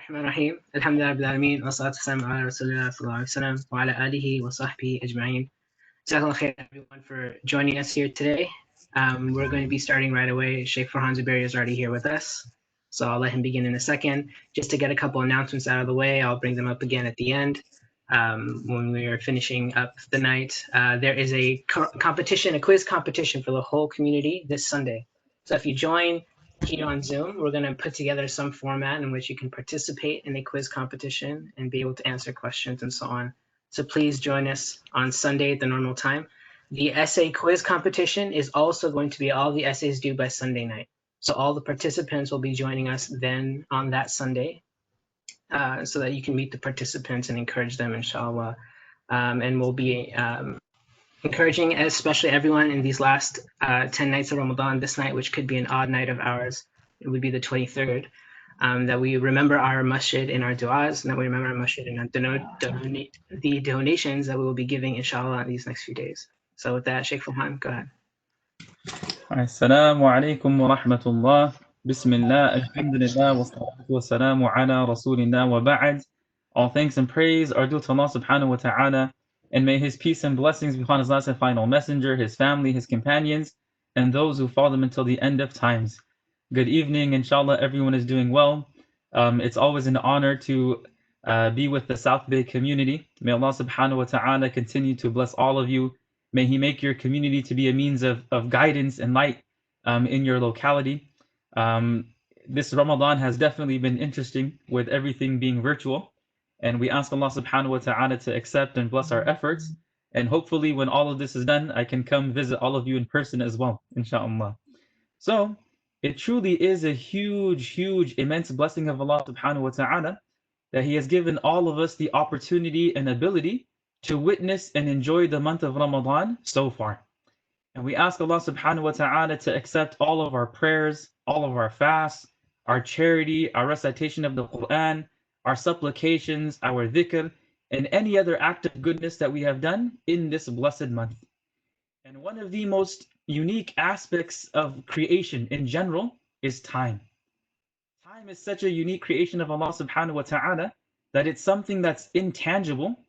الرحمن الرحيم الحمد لله رب العالمين والصلاة والسلام على رسول الله صلى الله عليه وسلم وعلى آله وصحبه أجمعين. Jazakallah khair everyone for joining us here today. We're going to be starting right away. Sheikh Farhan Zuberi is already here with us, so I'll let him begin in a second. Just to get a couple announcements out of the way, I'll bring them up again at the end. When we are finishing up the night, there is a competition, a quiz competition for the whole community this Sunday. So if you join here on Zoom, we're going to put together some format in which you can participate in a quiz competition and be able to answer questions and so on. So please join us on Sunday at the normal time. The essay quiz competition is also going to be all the essays due by Sunday night. So all the participants will be joining us then on that Sunday, so that you can meet the participants and encourage them, inshallah. And we'll be encouraging, especially everyone in these last 10 nights of Ramadan, this night, which could be an odd night of ours, it would be the 23rd, that we remember our masjid in our du'as, and that we remember our masjid and donate the donations that we will be giving, inshallah, in these next few days. So with that, Sheikh Farhan, go ahead. Assalamu alaikum wa rahmatullah. Bismillah, alhamdulillah, wa salatu wa salamu ala rasulillah wa ba'ad. All thanks and praise are due to Allah subhanahu wa ta'ala, and may His peace and blessings be upon His last and final messenger, His family, His companions, and those who follow them until the end of times. Good evening, inshallah, everyone is doing well. It's always an honor to be with the South Bay community. May Allah subhanahu wa ta'ala continue to bless all of you. May He make your community to be a means of guidance and light in your locality. This Ramadan has definitely been interesting with everything being virtual. And we ask Allah subhanahu wa ta'ala to accept and bless our efforts. And hopefully when all of this is done, I can come visit all of you in person as well, inshallah. So it truly is a huge, immense blessing of Allah subhanahu wa ta'ala that He has given all of us the opportunity and ability to witness and enjoy the month of Ramadan so far. And we ask Allah subhanahu wa ta'ala to accept all of our prayers, all of our fasts, our charity, our recitation of the Quran, our supplications, our dhikr, and any other act of goodness that we have done in this blessed month. And one of the most unique aspects of creation in general is time. Time is such a unique creation of Allah subhanahu wa ta'ala that it's something that's intangible,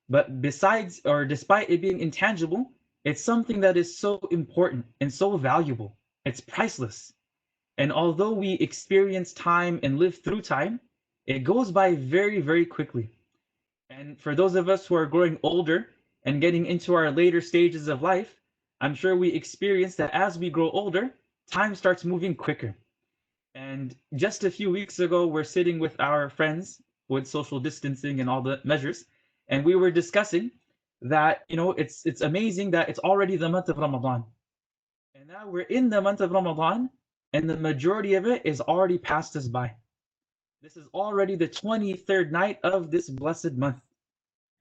but besides or despite it being intangible, it's something that is so important and so valuable. It's priceless. And although we experience time and live through time, it goes by very quickly. And for those of us who are growing older and getting into our later stages of life, I'm sure we experience that as we grow older, time starts moving quicker. And just a few weeks ago, we're sitting with our friends with social distancing and all the measures, and we were discussing that, it's amazing that it's already the month of Ramadan. And now we're in the month of Ramadan, and the majority of it is already passed us by. This is already the 23rd night of this blessed month.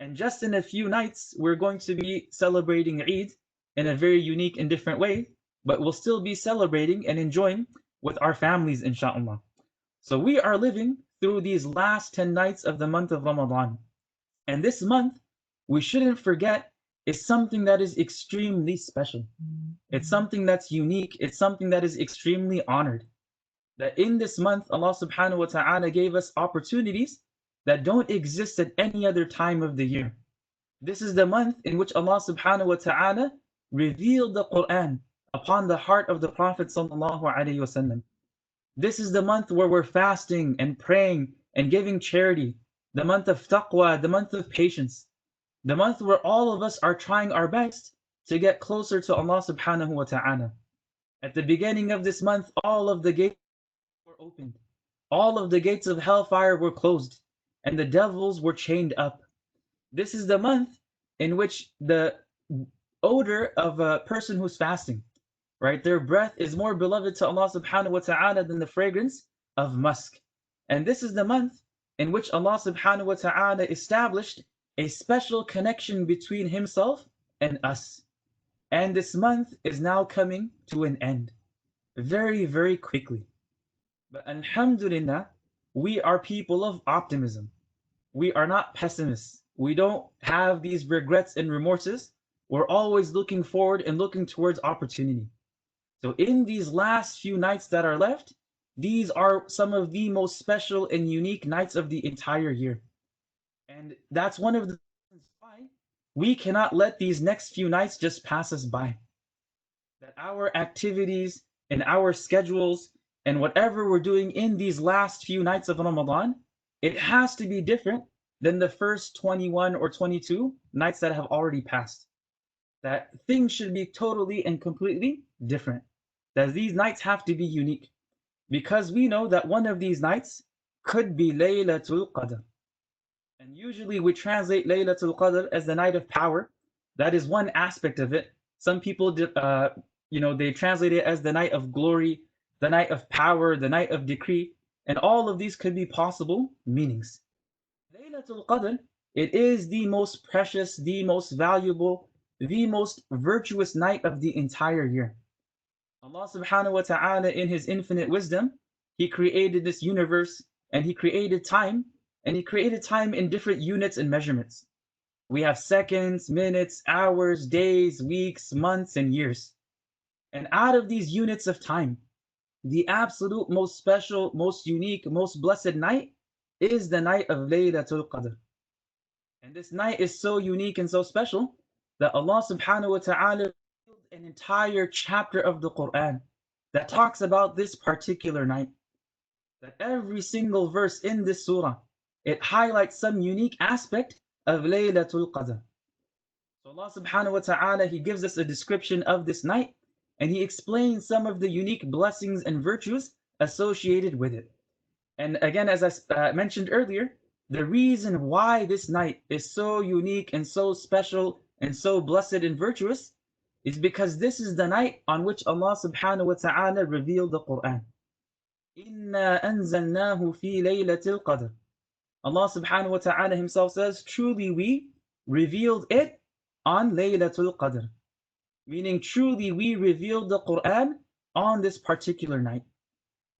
And just in a few nights, we're going to be celebrating Eid in a very unique and different way, but we'll still be celebrating and enjoying with our families, inshallah. So we are living through these last 10 nights of the month of Ramadan. And this month, we shouldn't forget, is something that is extremely special. It's something that's unique. It's something that is extremely honored. That in this month, Allah subhanahu wa ta'ala gave us opportunities that don't exist at any other time of the year. This is the month in which Allah subhanahu wa ta'ala revealed the Quran upon the heart of the Prophet sallallahu alaihi wasallam. This is the month where we're fasting and praying and giving charity. The month of taqwa, the month of patience. The month where all of us are trying our best to get closer to Allah subhanahu wa ta'ala. At the beginning of this month, all of the gates were opened. All of the gates of hellfire were closed, and the devils were chained up. This is the month in which the odor of a person who's fasting, right? Their breath is more beloved to Allah subhanahu wa ta'ala than the fragrance of musk. And this is the month in which Allah subhanahu wa ta'ala established a special connection between Himself and us. And this month is now coming to an end very quickly. But alhamdulillah, we are people of optimism. We are not pessimists. We don't have these regrets and remorses. We're always looking forward and looking towards opportunity. So in these last few nights that are left, These are some of the most special and unique nights of the entire year. And that's one of the reasons why we cannot let these next few nights just pass us by. That our activities and our schedules and whatever we're doing in these last few nights of Ramadan, it has to be different than the first 21 or 22 nights that have already passed. That things should be totally and completely different. That these nights have to be unique because we know that one of these nights could be Laylatul Qadr. And usually we translate Laylatul Qadr as the night of power. That is one aspect of it. Some people, they translate it as the night of glory, the night of power, the night of decree, and all of these could be possible meanings. Laylatul Qadr, it is the most precious, the most valuable, the most virtuous night of the entire year. Allah subhanahu wa ta'ala, in His infinite wisdom, He created this universe and He created time, and He created time in different units and measurements. We have seconds, minutes, hours, days, weeks, months, and years. And out of these units of time, the absolute most special, most unique, most blessed night is the night of Laylatul Qadr. And this night is so unique and so special that Allah subhanahu wa ta'ala revealed an entire chapter of the Quran that talks about this particular night. That every single verse in this surah, it highlights some unique aspect of Laylatul Qadr. So Allah subhanahu wa ta'ala, He gives us a description of this night and He explains some of the unique blessings and virtues associated with it. And again, as I mentioned earlier, the reason why this night is so unique and so special and so blessed and virtuous is because this is the night on which Allah subhanahu wa ta'ala revealed the Quran. Inna anzalnahu fi laylatil qadr. Allah subhanahu wa ta'ala Himself says, truly we revealed it on Laylatul Qadr. Meaning truly we revealed the Quran on this particular night.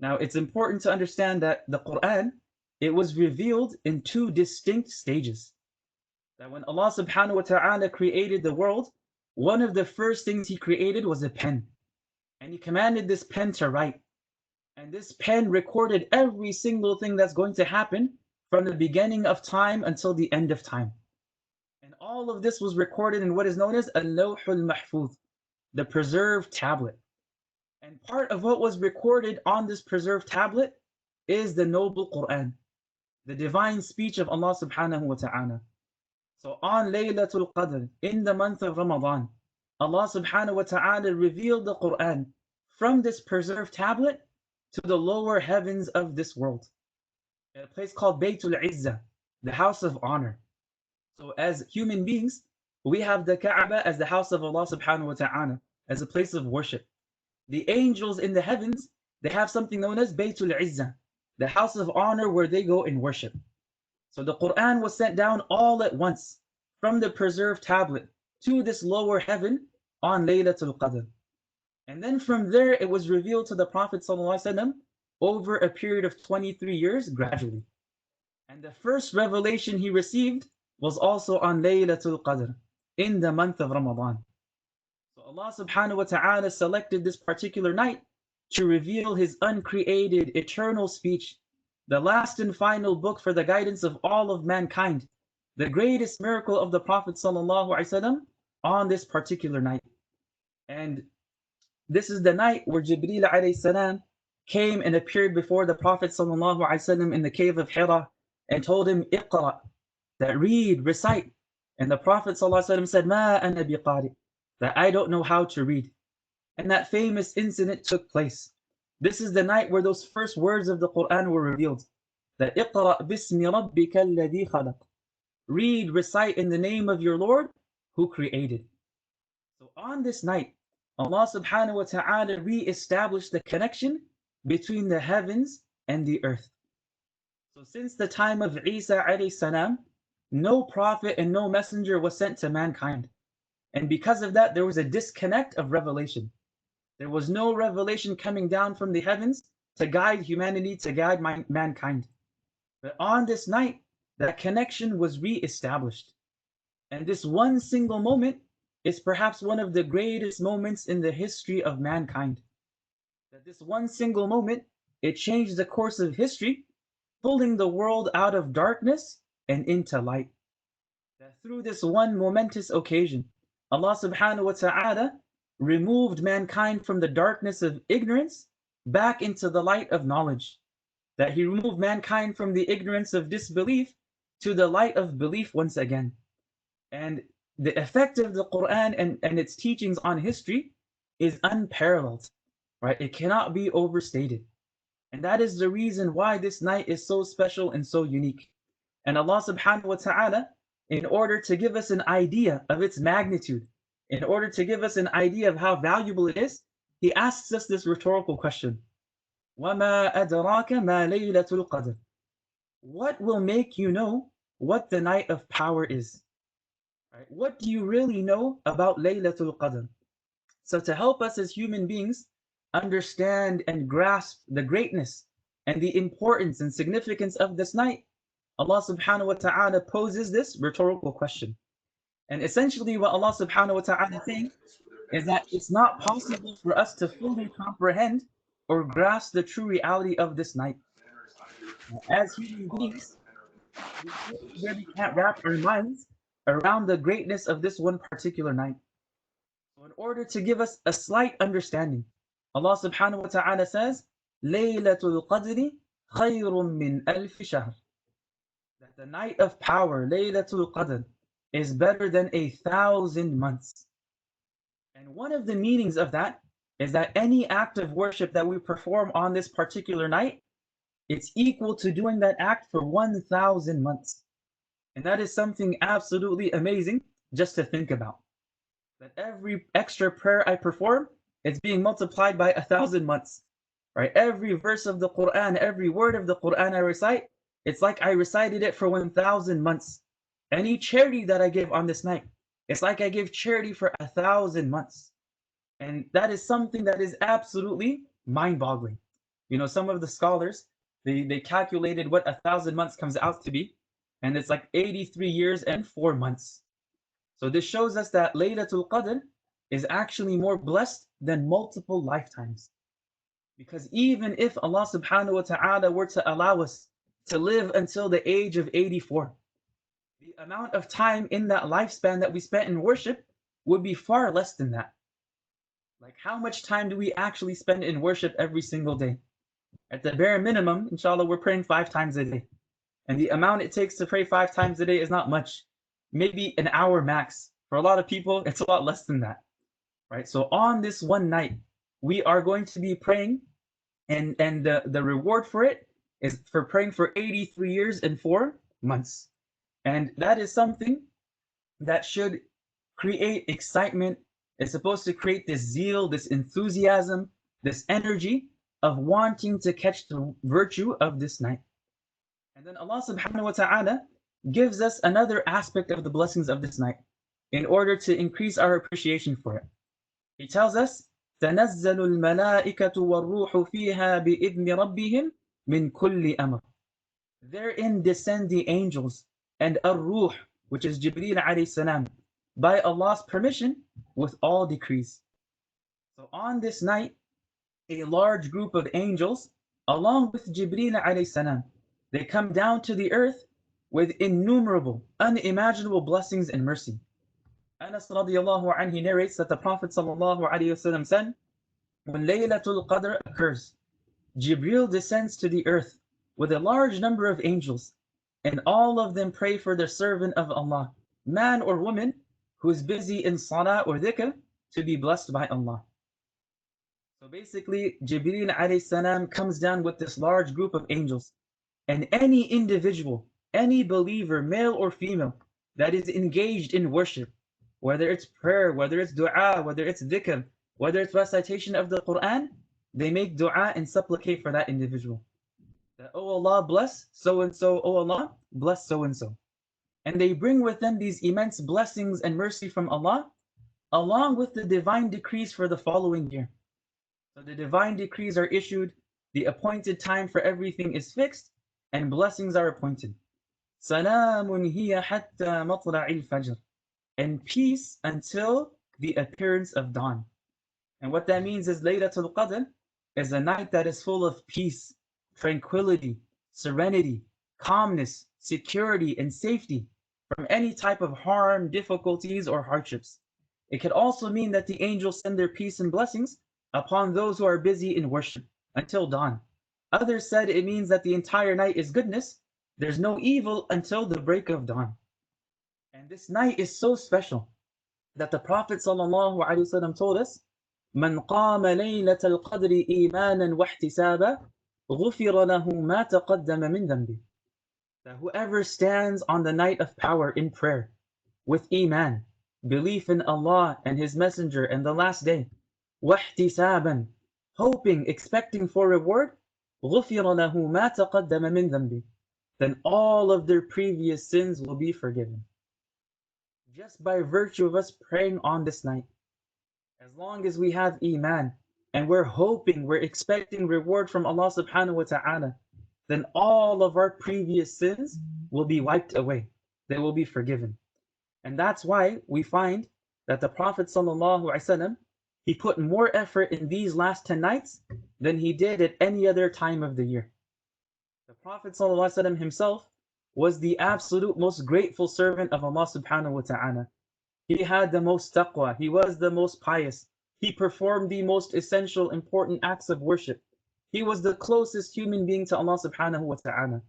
Now it's important to understand that the Quran, it was revealed in two distinct stages. That when Allah subhanahu wa ta'ala created the world, one of the first things He created was a pen. And He commanded this pen to write. And this pen recorded every single thing that's going to happen from the beginning of time until the end of time. And all of this was recorded in what is known as Al-Lawhul Mahfuz, the preserved tablet. And part of what was recorded on this preserved tablet is the noble Quran, the divine speech of Allah subhanahu wa ta'ala. So on Laylatul Qadr, in the month of Ramadan, Allah subhanahu wa ta'ala revealed the Quran from this preserved tablet to the lower heavens of this world, a place called Baytul Izzah, the house of honor. So as human beings, we have the Kaaba as the house of Allah subhanahu wa ta'ala, as a place of worship. The angels in the heavens, they have something known as Baytul Izzah, the house of honor where they go and worship. So the Quran was sent down all at once from the preserved tablet to this lower heaven on Laylatul Qadr. And then from there it was revealed to the Prophet ﷺ over a period of 23 years gradually. And the first revelation he received was also on Laylatul Qadr, in the month of Ramadan. So Allah subhanahu wa ta'ala selected this particular night to reveal His uncreated, eternal speech, the last and final book for the guidance of all of mankind, the greatest miracle of the Prophet ﷺ on this particular night. And this is the night where Jibreel alayhi salam came and appeared before the Prophet ﷺ in the cave of Hira and told him, Iqra, that read, recite. And the Prophet ﷺ said, Ma ana biqari, that I don't know how to read. And that famous incident took place. This is the night where those first words of the Quran were revealed. That Iqra bismi rabbika alladhi khalaq. Read, recite in the name of your Lord who created. So on this night, Allah subhanahu wa ta'ala re-established the connection between the heavens and the earth. So since the time of Isa alayhi salam, no prophet and no messenger was sent to mankind. And because of that, there was a disconnect of revelation. There was no revelation coming down from the heavens to guide humanity, to guide mankind. But on this night, that connection was re-established. And this one single moment is perhaps one of the greatest moments in the history of mankind. That this one single moment It changed the course of history, pulling the world out of darkness and into light. That through this one momentous occasion, Allah subhanahu wa ta'ala removed mankind from the darkness of ignorance back into the light of knowledge. That He removed mankind from the ignorance of disbelief to the light of belief once again. And the effect of the Quran and its teachings on history is unparalleled, right? It cannot be overstated. And that is the reason why this night is so special and so unique. And Allah subhanahu wa ta'ala, in order to give us an idea of its magnitude, in order to give us an idea of how valuable it is, He asks us this rhetorical question. وَمَا أَدْرَاكَ مَا لَيْلَةُ الْقَدْرِ. What will make you know what the night of power is? Right? What do you really know about Laylatul Qadr? So to help us as human beings understand and grasp the greatness and the importance and significance of this night, Allah subhanahu wa ta'ala poses this rhetorical question. And essentially what Allah subhanahu wa ta'ala is saying is that it's not possible for us to fully comprehend or grasp the true reality of this night. As human beings, we really can't wrap our minds around the greatness of this one particular night. So in order to give us a slight understanding, Allah subhanahu wa ta'ala says, Laylatul Qadri khayrun min alfi shahr. That the night of power, Laylatul Qadr, is better than 1,000 months. And one of the meanings of that is that any act of worship that we perform on this particular night, it's equal to doing that act for 1,000 months. And that is something absolutely amazing just to think about. That every extra prayer I perform, it's being multiplied by 1,000 months. Right? Every verse of the Quran, every word of the Quran I recite, it's like I recited it for 1,000 months. Any charity that I give on this night, it's like I give charity for 1,000 months. And that is something that is absolutely mind-boggling. You know, some of the scholars, they calculated what 1,000 months comes out to be, and it's like 83 years and 4 months. So this shows us that Laylatul Qadr is actually more blessed than multiple lifetimes. Because even if Allah subhanahu wa ta'ala were to allow us to live until the age of 84, the amount of time in that lifespan that we spent in worship would be far less than that. Like, how much time do we actually spend in worship every single day? At the bare minimum, inshallah, we're praying 5 times a day. And the amount it takes to pray 5 times a day is not much. Maybe an hour max. For a lot of people, it's a lot less than that. Right? So on this one night, we are going to be praying, and the reward for it is for praying for 83 years and 4 months. And that is something that should create excitement. It's supposed to create this zeal, this enthusiasm, this energy of wanting to catch the virtue of this night. And then Allah subhanahu wa ta'ala gives us another aspect of the blessings of this night in order to increase our appreciation for it. He tells us, تَنَزَّلُ الْمَلَائِكَةُ وَالرُّوحُ فِيهَا بِإِذْنِ رَبِّهِمْ مِنْ كُلِّ أَمْرٍ. Therein descend the angels and Ar-Ruh, which is Jibreel alayhi salam, by Allah's permission with all decrees. So on this night, a large group of angels, along with Jibreel alayhi salam, they come down to the earth with innumerable, unimaginable blessings and mercy. Anas radiallahu anhu narrates that the Prophet sallallahu alayhi wasallam said, when Laylatul Qadr occurs, Jibreel descends to the earth with a large number of angels, and all of them pray for the servant of Allah, man or woman, who is busy in salah or dhikr, to be blessed by Allah. So basically, Jibreel alayhi salam comes down with this large group of angels, and any individual, any believer, male or female, that is engaged in worship, whether it's prayer, whether it's dua, whether it's dhikr, whether it's recitation of the Quran, they make dua and supplicate for that individual. That, oh Allah, bless so-and-so, oh Allah, bless so-and-so. And they bring with them these immense blessings and mercy from Allah, along with the divine decrees for the following year. So the divine decrees are issued, the appointed time for everything is fixed, and blessings are appointed. Salamun hiya hatta matla'il fajr. And peace until the appearance of dawn. And what that means is Laylatul Qadr is a night that is full of peace, tranquility, serenity, calmness, security, and safety from any type of harm, difficulties, or hardships. It could also mean that the angels send their peace and blessings upon those who are busy in worship until dawn. Others said it means that the entire night is goodness. There's no evil until the break of dawn. And this night is so special that the Prophet ﷺ told us, من قام ليلة القدر إيمانا واحتسابا غفر له ما تقدم من ذنبه. That whoever stands on the night of power in prayer with iman, belief in Allah and His Messenger and the last day, واحتسابا, hoping, expecting for reward, غفر له ما تقدم من ذنبه. Then all of their previous sins will be forgiven. Just by virtue of us praying on this night. As long as we have iman and we're hoping, we're expecting reward from Allah subhanahu wa ta'ala, then all of our previous sins will be wiped away. They will be forgiven. And that's why we find that the Prophet sallallahu alaihi wasallam, he put more effort in these last 10 nights than he did at any other time of the year. The Prophet sallallahu alaihi wasallam himself was the absolute most grateful servant of Allah subhanahu wa ta'ala. He had the most taqwa. He was the most pious. He performed the most essential, important acts of worship. He was the closest human being to Allah subhanahu wa ta'ala.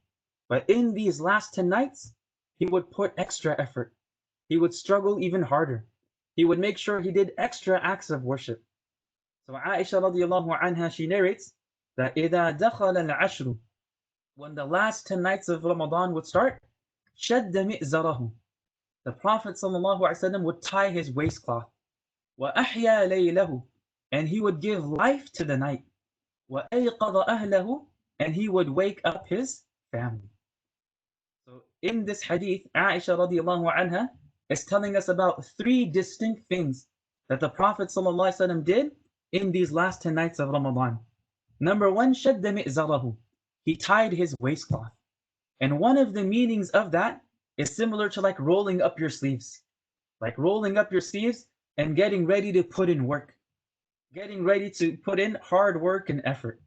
But in these last 10 nights, he would put extra effort. He would struggle even harder. He would make sure he did extra acts of worship. So Aisha radiallahu anha, she narrates that إِذَا دَخَلَ الْعَشْرُ, when the last 10 nights of Ramadan would start, شَدَّ مِئْزَرَهُ, the Prophet ﷺ would tie his waistcloth. وَأَحْيَا لَيْلَهُ, and he would give life to the night. وَأَيْقَظَ أَهْلَهُ, and he would wake up his family. So in this hadith, Aisha radiallahu anha is telling us about 3 distinct things that the Prophet ﷺ did in these last 10 nights of Ramadan. Number 1, شَدَّ مِئْزَرَهُ, he tied his waistcloth. And one of the meanings of that is similar to like rolling up your sleeves. Like rolling up your sleeves and getting ready to put in work. Getting ready to put in hard work and effort.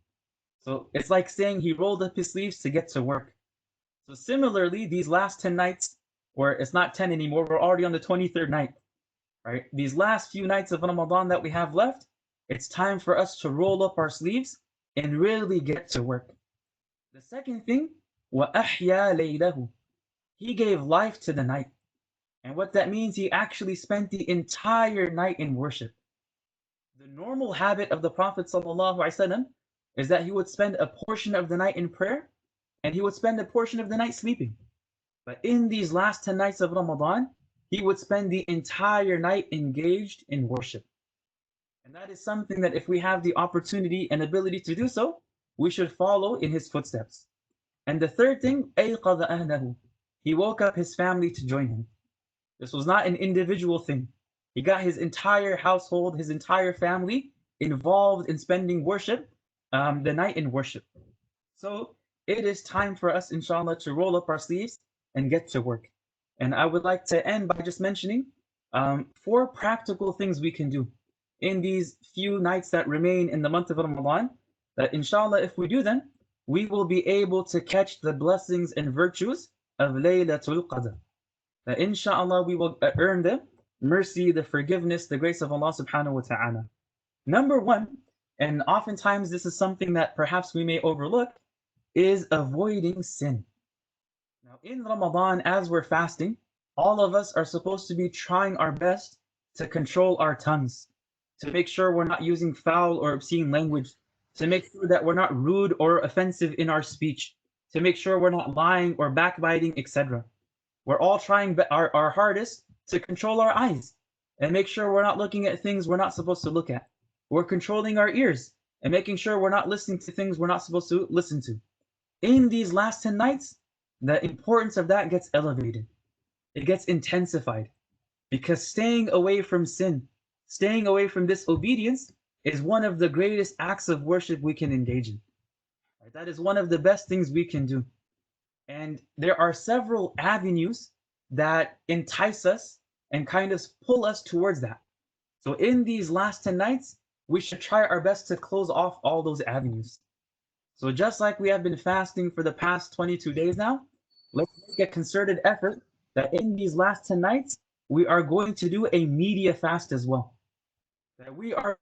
So it's like saying he rolled up his sleeves to get to work. So similarly, these last 10 nights, or it's not 10 anymore, we're already on the 23rd night, right? These last few nights of Ramadan that we have left, it's time for us to roll up our sleeves and really get to work. The second thing, وَأَحْيَا لَيْلَهُ, he gave life to the night. And what that means, he actually spent the entire night in worship. The normal habit of the Prophet ﷺ is that he would spend a portion of the night in prayer and he would spend a portion of the night sleeping. But in these last 10 nights of Ramadan, he would spend the entire night engaged in worship. And that is something that if we have the opportunity and ability to do so, we should follow in his footsteps. And the third thing, أَيْقَظَ أَهْلَهُ, he woke up his family to join him. This was not an individual thing. He got his entire household, his entire family involved in spending worship, the night in worship. So it is time for us, inshallah, to roll up our sleeves and get to work. And I would like to end by just mentioning 4 practical things we can do in these few nights that remain in the month of Ramadan, that inshallah, if we do them, we will be able to catch the blessings and virtues of Laylatul Qadr. That inshallah, we will earn the mercy, the forgiveness, the grace of Allah subhanahu wa ta'ala. Number 1, and oftentimes this is something that perhaps we may overlook, is avoiding sin. Now in Ramadan, as we're fasting, all of us are supposed to be trying our best to control our tongues, to make sure we're not using foul or obscene language, to make sure that we're not rude or offensive in our speech, to make sure we're not lying or backbiting, etc. We're all trying our hardest to control our eyes and make sure we're not looking at things we're not supposed to look at. We're controlling our ears and making sure we're not listening to things we're not supposed to listen to. In these last 10 nights, the importance of that gets elevated. It gets intensified because staying away from sin, staying away from disobedience is one of the greatest acts of worship we can engage in. Right? That is one of the best things we can do. And there are several avenues that entice us and kind of pull us towards that. So in these last 10 nights, we should try our best to close off all those avenues. So just like we have been fasting for the past 22 days now, let's make a concerted effort that in these last 10 nights, we are going to do a media fast as well. That we are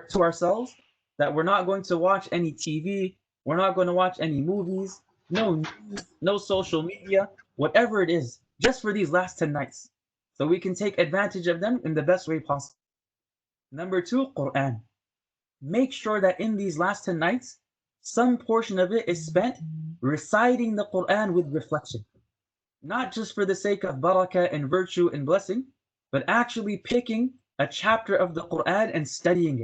to ourselves that we're not going to watch any TV, we're not going to watch any movies, no news, no social media, whatever it is, just for these last 10 nights. So we can take advantage of them in the best way possible. Number two, Quran. Make sure that in these last 10 nights, some portion of it is spent reciting the Quran with reflection. Not just for the sake of barakah and virtue and blessing, but actually picking a chapter of the Quran and studying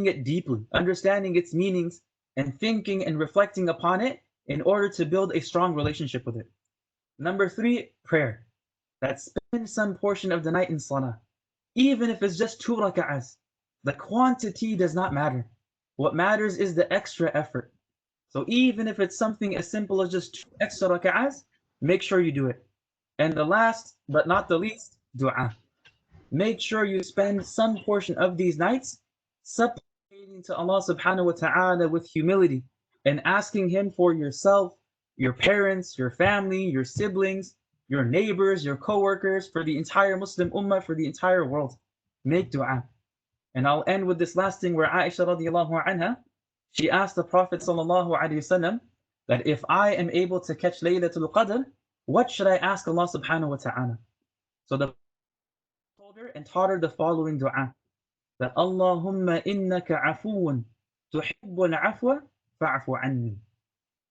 it deeply, understanding its meanings, and thinking and reflecting upon it in order to build a strong relationship with it. Number three, prayer. That spend some portion of the night in salah. Even if it's just 2 rak'ahs, the quantity does not matter. What matters is the extra effort. So even if it's something as simple as just 2 extra rak'ahs, make sure you do it. And the last but not the least, dua. Make sure you spend some portion of these nights supplicating to Allah subhanahu wa ta'ala with humility and asking Him for yourself, your parents, your family, your siblings, your neighbors, your co-workers, for the entire Muslim ummah, for the entire world. Make dua. And I'll end with this last thing where Aisha radiallahu anha, she asked the Prophet sallallahu alaihi wasallam that if I am able to catch Laylatul Qadr, what should I ask Allah subhanahu wa ta'ala? So the Prophet told her and taught her the following dua, that Allahumma innaka afuun tuhibbul afwa fa'fu anni.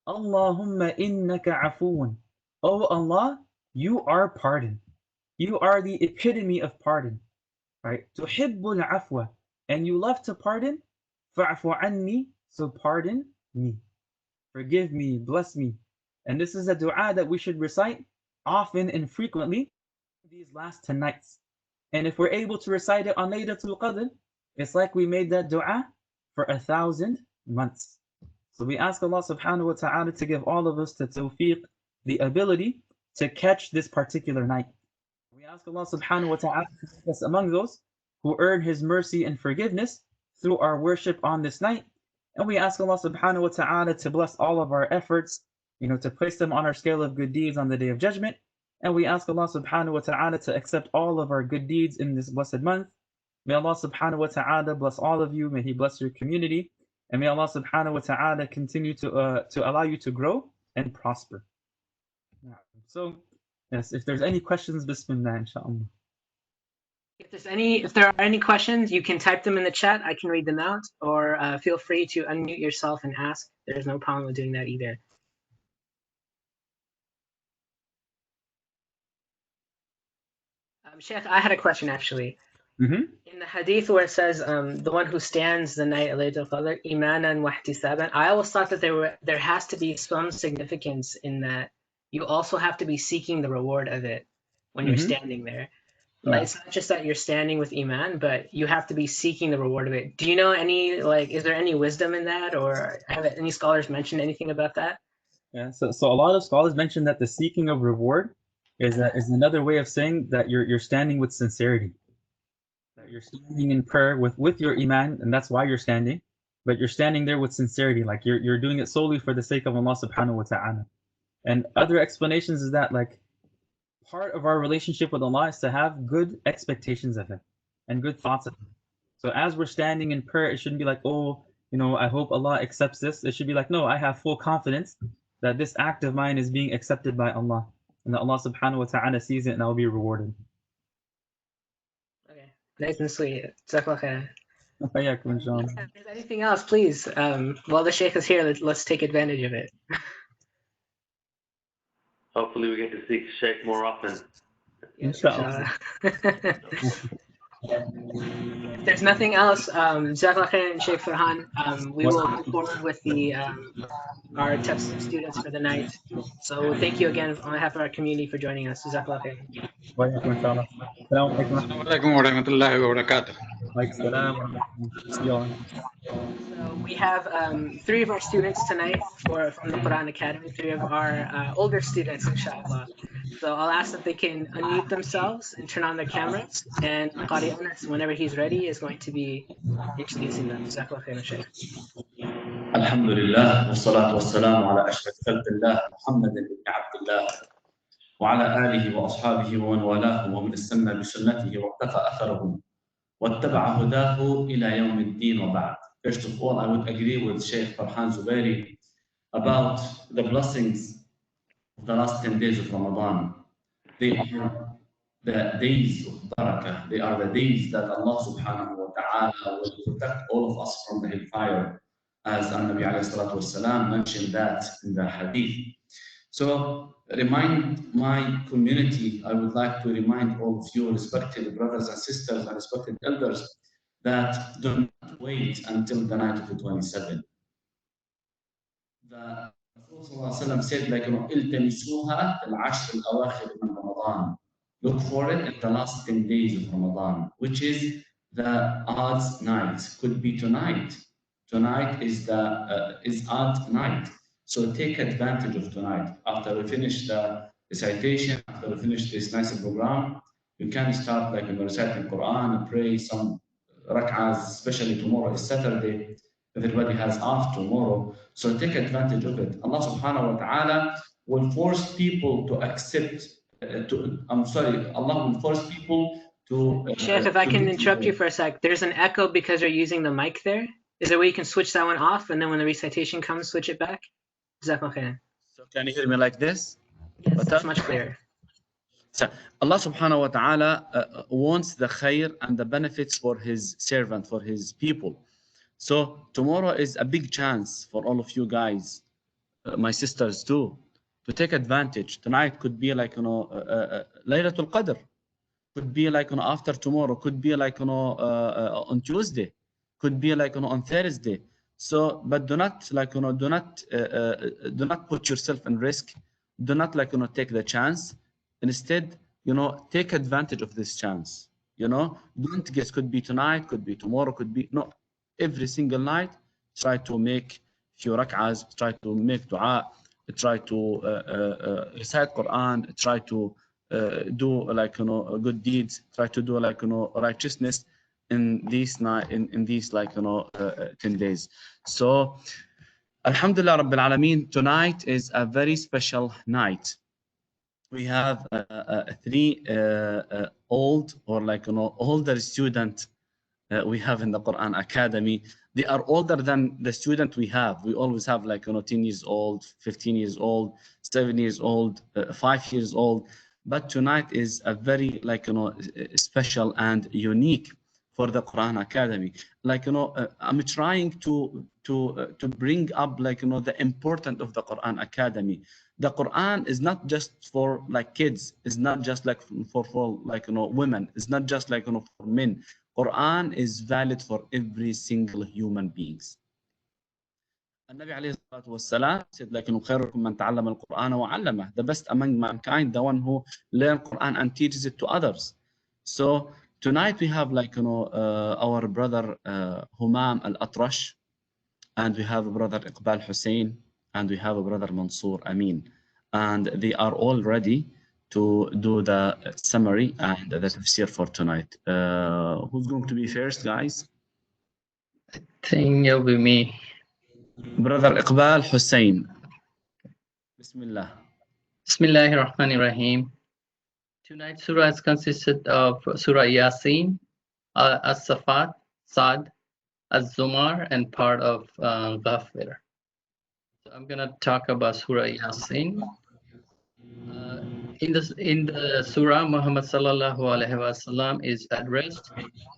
Allahumma innaka afuun. Oh Allah, you are pardon. You are the epitome of pardon. Right? Tuhibbul afwa. And you love to pardon. Fa'fu anni. So pardon me. Forgive me, bless me. And this is a dua that we should recite often and frequently these last 10 nights. And if we're able to recite it on Laylatul Qadr, it's like we made that dua for 1,000 months. So we ask Allah subhanahu wa ta'ala to give all of us the tawfiq, the ability to catch this particular night. We ask Allah subhanahu wa ta'ala to make us among those who earn His mercy and forgiveness through our worship on this night. And we ask Allah subhanahu wa ta'ala to bless all of our efforts, to place them on our scale of good deeds on the Day of Judgment. And we ask Allah subhanahu wa ta'ala to accept all of our good deeds in this blessed month. May Allah subhanahu wa ta'ala bless all of you. May He bless your community. And may Allah subhanahu wa ta'ala continue to allow you to grow and prosper. So, yes, if there's any questions, bismillah, inshallah. If there are any questions, you can type them in the chat. I can read them out, or feel free to unmute yourself and ask. There's no problem with doing that either. Sheikh, I had a question actually. Mm-hmm. In the hadith where it says the one who stands the night of Laylatul Qadr, imanan wa ihtisaban, I always thought that there has to be some significance in that you also have to be seeking the reward of it when you're standing there. Like, it's not just that you're standing with iman, but you have to be seeking the reward of it. Do you know is there any wisdom in that, or have any scholars mentioned anything about that? Yeah, so a lot of scholars mention that the seeking of reward is another way of saying that you're standing with sincerity. That you're standing in prayer with your iman, and that's why you're standing. But you're standing there with sincerity, like you're doing it solely for the sake of Allah subhanahu wa ta'ala. And other explanations is that part of our relationship with Allah is to have good expectations of Him and good thoughts of Him. So as we're standing in prayer, it shouldn't be like, I hope Allah accepts this. It should be like, no, I have full confidence that this act of mine is being accepted by Allah, and that Allah subhanahu wa ta'ala sees it and I'll be rewarded. Okay, nice and sweet. Jazakallah khair. Inshallah. If there's anything else, please, while the Sheikh is here, let's take advantage of it. Hopefully we get to see Sheikh more often. Inshallah. If there's nothing else, Jazakallah khair and Sheikh Farhan, we will move forward with our tafsir students for the night. So thank you again on behalf of our community for joining us. Jazakallah khair. Inshallah. Assalamu alaikum wa rahmatullahi wa barakatuh. we have three of our students tonight from the Quran Academy, three of our older students, inshallah. So I'll ask that they can unmute themselves and turn on their cameras. And Qari Anas, whenever he's ready, is going to be introducing them. Jazakallah khairan, Shaykh. الحمد لله والصلاة والسلام على أشرف خلق الله محمد بن عبد الله وعلى آله وأصحابه ومن والاه ومن استنى بسنته واقتفى أثره واتبع هداه إلى يوم الدين وبعد. First of all, I would agree with Sheikh Farhan Zubairi about the blessings of the last 10 days of Ramadan. They are the days of barakah. They are the days that Allah subhanahu wa ta'ala will protect all of us from the hellfire, as An-Nabi alayhi salatu wasalam mentioned that in the hadith. So remind my community, I would like to remind all of you, respected brothers and sisters and respected elders, that do not wait until the night of the 27th. The Prophet said, like, التمسوها في العشر الأواخر من رمضان. Look for it in the last 10 days of Ramadan, which is the odd night. Could be tonight. Tonight is odd night. So take advantage of tonight. After we finish the recitation, after we finish this nice program, you can start like reciting Quran, pray some rak'ahs, especially tomorrow is Saturday. Everybody has off tomorrow. So take advantage of it. Allah subhanahu wa ta'ala will force people to accept, Allah will force people to... Sheikh, if I can interrupt you for a sec, there's an echo because you're using the mic there. Is there a way you can switch that one off and then when the recitation comes, switch it back? So can you hear me like this? Yes, that's much clearer. So Allah subhanahu wa ta'ala wants the khair and the benefits for his servant, for his people. So tomorrow is a big chance for all of you guys, my sisters too, to take advantage. Tonight could be like, Laylatul Qadr, could be like, after tomorrow, could be like, on Tuesday, could be like, on Thursday. So, but do not like, do not put yourself in risk. Do not like, take the chance. Instead, take advantage of this chance. Don't guess, could be tonight, could be tomorrow, could be, no. Every single night, try to make few rak'ahs, try to make dua, try to recite Quran, try to do like, good deeds, try to do like, righteousness in these like, 10 days. So, Alhamdulillah Rabbil Alameen, tonight is a very special night. We have three old or like, older students we have in the Quran Academy. They are older than the student we have. We always have like, 10 years old, 15 years old, 7 years old, 5 years old. But tonight is a very like, special and unique for the Quran Academy. Like, I'm trying to bring up like, the importance of the Quran Academy. The Quran is not just for like kids. It's not just like for like, women. It's not just like, for men. Quran is valid for every single human beings. النبي عليه الصلاة والسلام said, لكن خيركم من تعلم القرآن وعلمه. The best among mankind, the one who learn Quran and teaches it to others. So tonight we have like, our brother Humam Al-Atrash, and we have brother Iqbal Hussein, and we have a brother Mansour Amin, and they are all ready to do the summary and the tafsir for tonight. Who's going to be first, guys? I think it'll be me. Brother Iqbal Hussein. Bismillah. Bismillahir Rahmanir Rahim. Tonight's surah is consisted of Surah Yasin, As-Safat, Sad, Az-Zumar, and part of Ghafir. So I'm going to talk about Surah Yasin. In the surah, Muhammad sallallahu alaihi wasallam is addressed,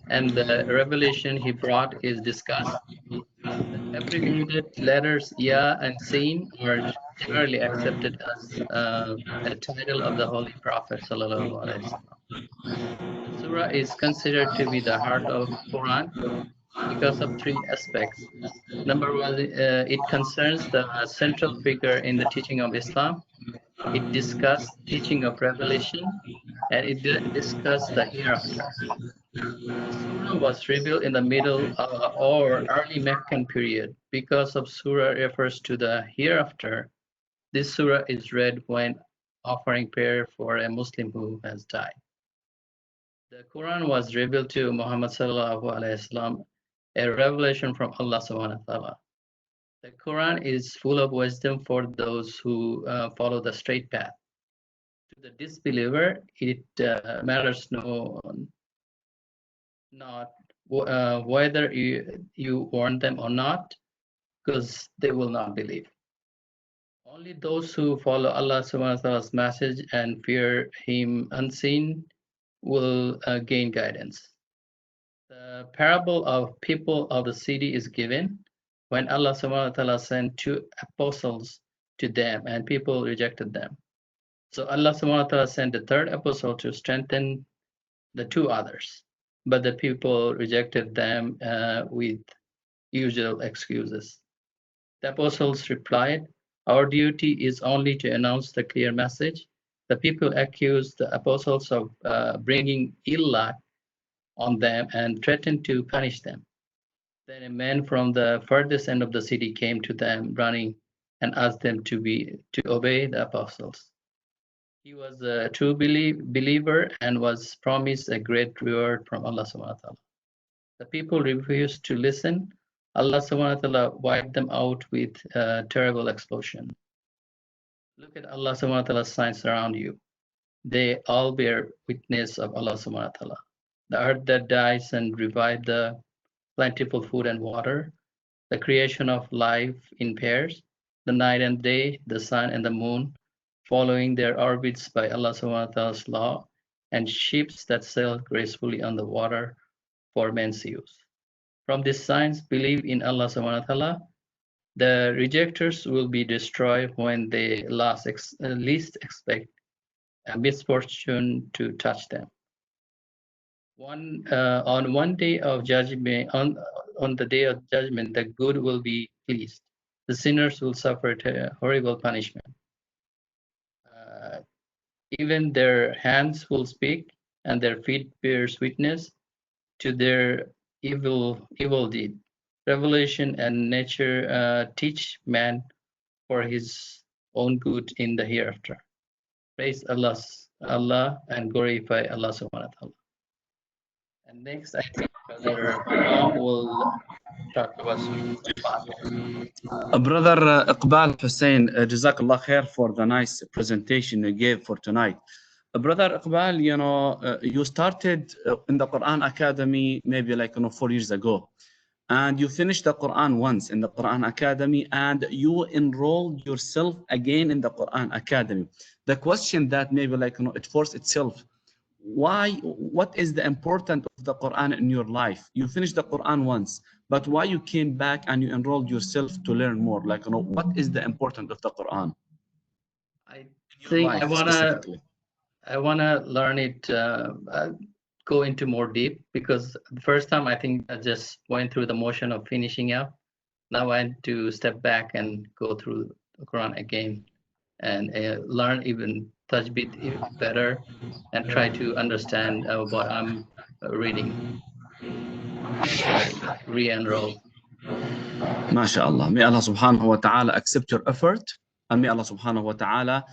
and the revelation he brought is discussed. The abbreviated letters Ya and Sin are generally accepted as a title of the Holy Prophet sallallahu alaihi wasallam. The surah is considered to be the heart of Quran because of three aspects. Number one, it concerns the central figure in the teaching of Islam. It discussed teaching of revelation, and it discussed the hereafter. The surah was revealed in the middle or early Meccan period. Because of surah refers to the hereafter, this surah is read when offering prayer for a Muslim who has died. The Quran was revealed to Muhammad sallallahu alaihi wasallam, a revelation from Allah subhanahu wa ta'ala. The Quran is full of wisdom for those who follow the straight path. To the disbeliever, it matters not whether you warn them or not, because they will not believe. Only those who follow Allah subhanahu wa ta'ala's message and fear Him unseen will gain guidance. The parable of people of the city is given when Allah subhanahu wa ta'ala sent 2 apostles to them and people rejected them. So Allah subhanahu wa ta'ala sent the 3rd apostle to strengthen the 2 others, but the people rejected them with usual excuses. The apostles replied, "Our duty is only to announce the clear message." The people accused the apostles of bringing ill luck on them and threatened to punish them. Then a man from the furthest end of the city came to them running and asked them to obey the apostles. He was a true believer and was promised a great reward from Allah subhanahu wa ta'ala. The people refused to listen. Allah subhanahu wa ta'ala wiped them out with a terrible explosion. Look at Allah subhanahu wa ta'ala's signs around you. They all bear witness of Allah subhanahu wa ta'ala. The earth that dies and revives, the plentiful food and water, the creation of life in pairs, the night and day, the sun and the moon, following their orbits by Allah subhanahu wa ta'ala's law, and ships that sail gracefully on the water for men's use. From these signs, believe in Allah subhanahu wa ta'ala. The rejectors will be destroyed when they least expect a misfortune to touch them. On one day of judgment, on the day of judgment, the good will be pleased. The sinners will suffer a horrible punishment. Even their hands will speak, and their feet bears witness to their evil deed. Revelation and nature teach man for his own good in the hereafter. Praise Allah and glorify Allah subhanahu wa ta'ala. And next, I think Brother Imam will talk about Brother Iqbal Hussein, Jazakallah khair for the nice presentation you gave for tonight. Brother Iqbal, you started in the Quran Academy maybe 4 years ago. And you finished the Quran once in the Quran Academy, and you enrolled yourself again in the Quran Academy. The question that maybe it forced itself, what is the importance of the Quran in your life? You finished the Quran once, but why you came back and you enrolled yourself to learn more? What is the importance of the Quran? I think I wanna learn it, go into more deep, because the first time I think I just went through the motion of finishing up. Now I had to step back and go through the Quran again and learn even tajbid even better and try to understand what I'm reading. I re-enroll. MashaAllah. May Allah subhanahu wa ta'ala accept your effort, and may Allah subhanahu wa ta'ala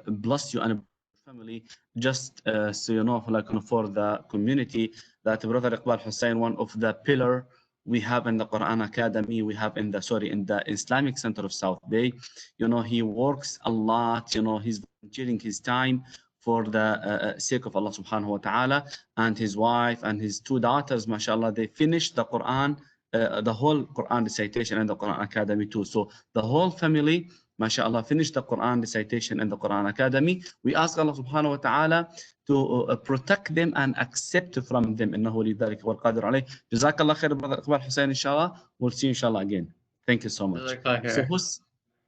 bless you and family. Just so you know, for the community, that Brother Iqbal Hussein, one of the pillar we have in the Quran Academy, we have in the Islamic Center of South Bay. He works a lot. He's volunteering his time for the sake of Allah subhanahu wa ta'ala, and his wife and his 2 daughters, mashallah, they finished the Quran, the whole Quran recitation in the Quran Academy too. So the whole family, mashallah, finished the Quran recitation in the Quran Academy. We ask Allah subhanahu wa ta'ala to protect them and accept from them. إنه لذلك والقادر عليه. Jazakallah khair, Brother Iqbal Hussein, inshallah. We'll see you inshallah again. Thank you so much. So who's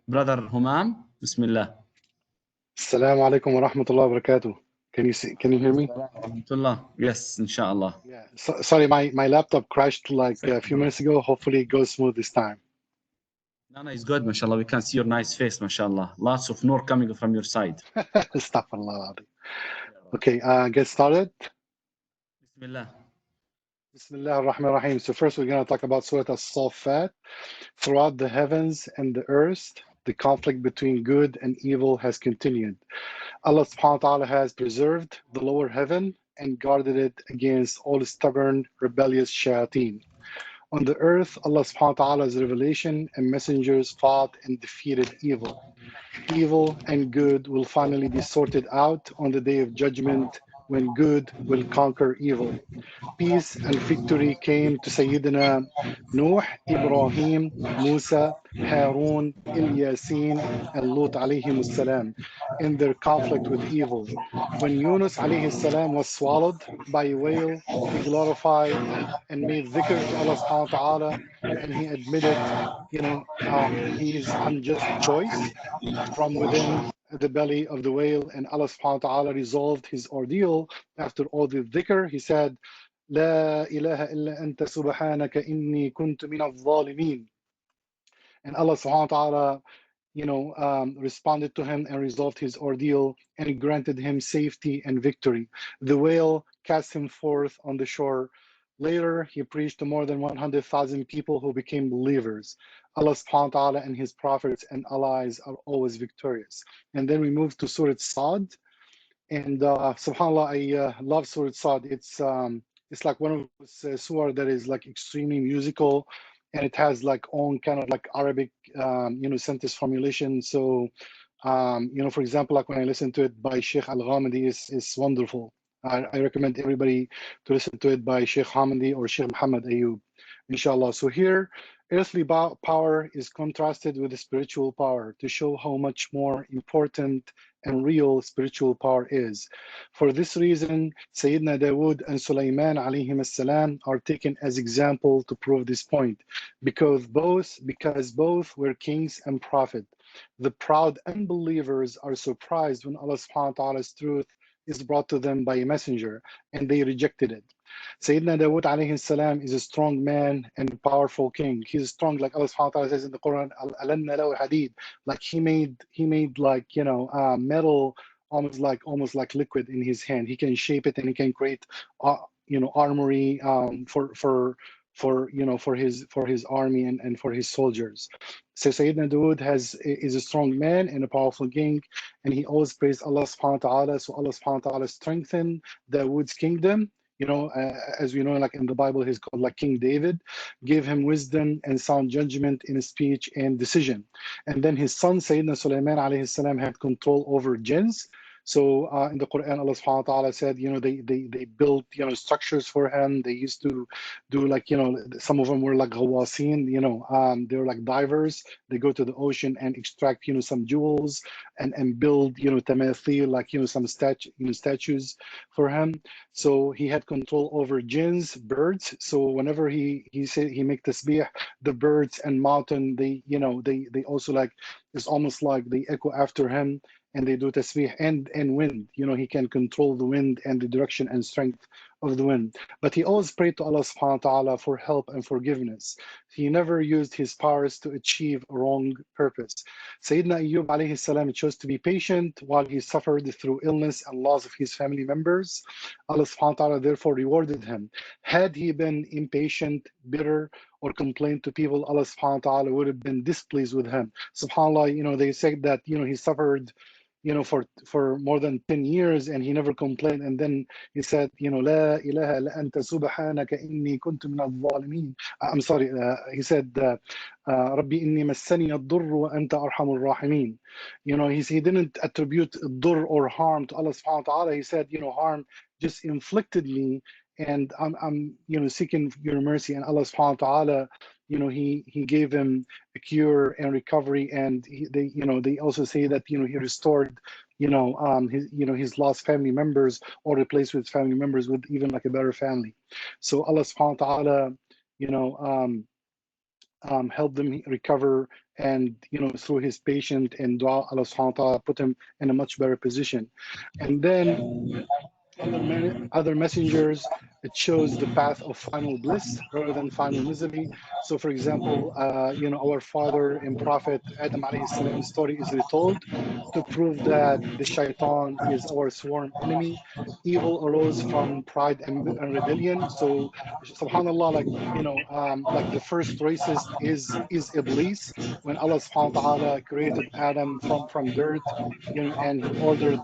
Brother Humam? Bismillah. Assalamu alaikum wa rahmatullahi wa barakatuh. Can you hear me? Yes, inshallah. Yeah. Sorry, my laptop crashed a few minutes ago. Hopefully it goes smooth this time. No, it's good, mashallah. We can see your nice face, mashallah. Lots of nur coming from your side. Astaghfirullah. Okay, get started. Bismillah. Bismillah ar-Rahman ar-Rahim. So first we're going to talk about Surah As-Saffat. Throughout the heavens and the earth, the conflict between good and evil has continued. Allah subhanahu wa ta'ala has preserved the lower heaven and guarded it against all stubborn, rebellious shayateen. On the earth, Allah subhanahu wa ta'ala's revelation and messengers fought and defeated evil. Evil and good will finally be sorted out on the day of judgment when good will conquer evil. Peace and victory came to Sayyidina Nuh, Ibrahim, Musa, Harun, Ilyasin, and Lut alayhim salam in their conflict with evil. When Yunus alayhi salam was swallowed by a whale, he glorified and made dhikr to Allah subhanahu wa ta'ala, and he admitted, his unjust choice from within the belly of the whale, and Allah subhanahu wa ta'ala resolved his ordeal. After all the dhikr, he said, لا إله إلا أنت سبحانك إني كنت من الظالمين. And Allah subhanahu wa ta'ala, responded to him and resolved his ordeal and granted him safety and victory. The whale cast him forth on the shore. Later, he preached to more than 100,000 people who became believers. Allah subhanahu wa ta'ala and his prophets and allies are always victorious. And then we move to Surah Sad. And subhanAllah, I love Surah Sad. It's like one of those surah that is like extremely musical, and it has like own kind of like Arabic, sentence formulation. So, for example, like when I listen to it by Sheikh Al-Ghamidi, is wonderful. I recommend everybody to listen to it by Sheikh Hamidi or Sheikh Muhammad Ayub, inshallah. So here, earthly power is contrasted with the spiritual power to show how much more important and real spiritual power is. For this reason, Sayyidina Dawood and Sulaiman alayhim salam are taken as example to prove this point, because both were kings and prophet. The proud unbelievers are surprised when Allah subhanahu wa ta'ala's truth is brought to them by a messenger, and they rejected it. Sayyidina Dawood alayhi salam is a strong man and a powerful king. He's strong, like Allah subhanahu wa ta'ala says in the Quran, alanna lahu hadid. Like he made like metal almost like liquid in his hand. He can shape it and he can create armory for his army and for his soldiers. So Sayyidina Dawood is a strong man and a powerful king, and he always praised Allah subhanahu wa ta'ala. So Allah subhanahu wa ta'ala strengthened Dawood's kingdom. As we know, like in the Bible, he's called like King David, gave him wisdom and sound judgment in speech and decision. And then his son, Sayyidina Sulaiman alayhi salam, had control over jinns. So in the Quran, Allah subhanahu wa ta'ala said, they built, structures for him. They used to do like, some of them were like ghawasin, they were like divers. They go to the ocean and extract, some jewels and build, tamathil, like, some statues for him. So he had control over jinns, birds. So whenever he said he make tasbih, the birds and mountain, they also like, it's almost like they echo after him, and they do tasbih, and wind. He can control the wind and the direction and strength of the wind. But he always prayed to Allah subhanahu wa ta'ala for help and forgiveness. He never used his powers to achieve a wrong purpose. Sayyidina Ayyub alayhi salam chose to be patient while he suffered through illness and loss of his family members. Allah subhanahu wa ta'ala therefore rewarded him. Had he been impatient, bitter, or complained to people, Allah subhanahu wa ta'ala would have been displeased with him. SubhanAllah, they say that, he suffered for more than 10 years and he never complained, and then he said, La ilaha illa anta subhanaka inni kuntu min al-zalimin. I'm sorry, he said, Rabbi inni massani ad-durr wa anta arhamur rahimin. He didn't attribute dur or harm to Allah subhanahu wa ta'ala. He said, harm just inflicted me, and I'm seeking your mercy. And Allah subhanahu wa ta'ala, he gave him a cure and recovery, and they also say that he restored his lost family members, or replaced with family members with even like a better family. So Allah subhanahu wa ta'ala helped them recover, and through his patience and dua, Allah subhanahu wa ta'ala put him in a much better position. And then other messengers it shows the path of final bliss rather than final misery. So, for example, our father and Prophet Adam alayhi salam's story is retold to prove that the shaitan is our sworn enemy. Evil arose from pride and rebellion. So, subhanallah, like the first racist is Iblis. When Allah subhanahu wa ta'ala created Adam from dirt, and he ordered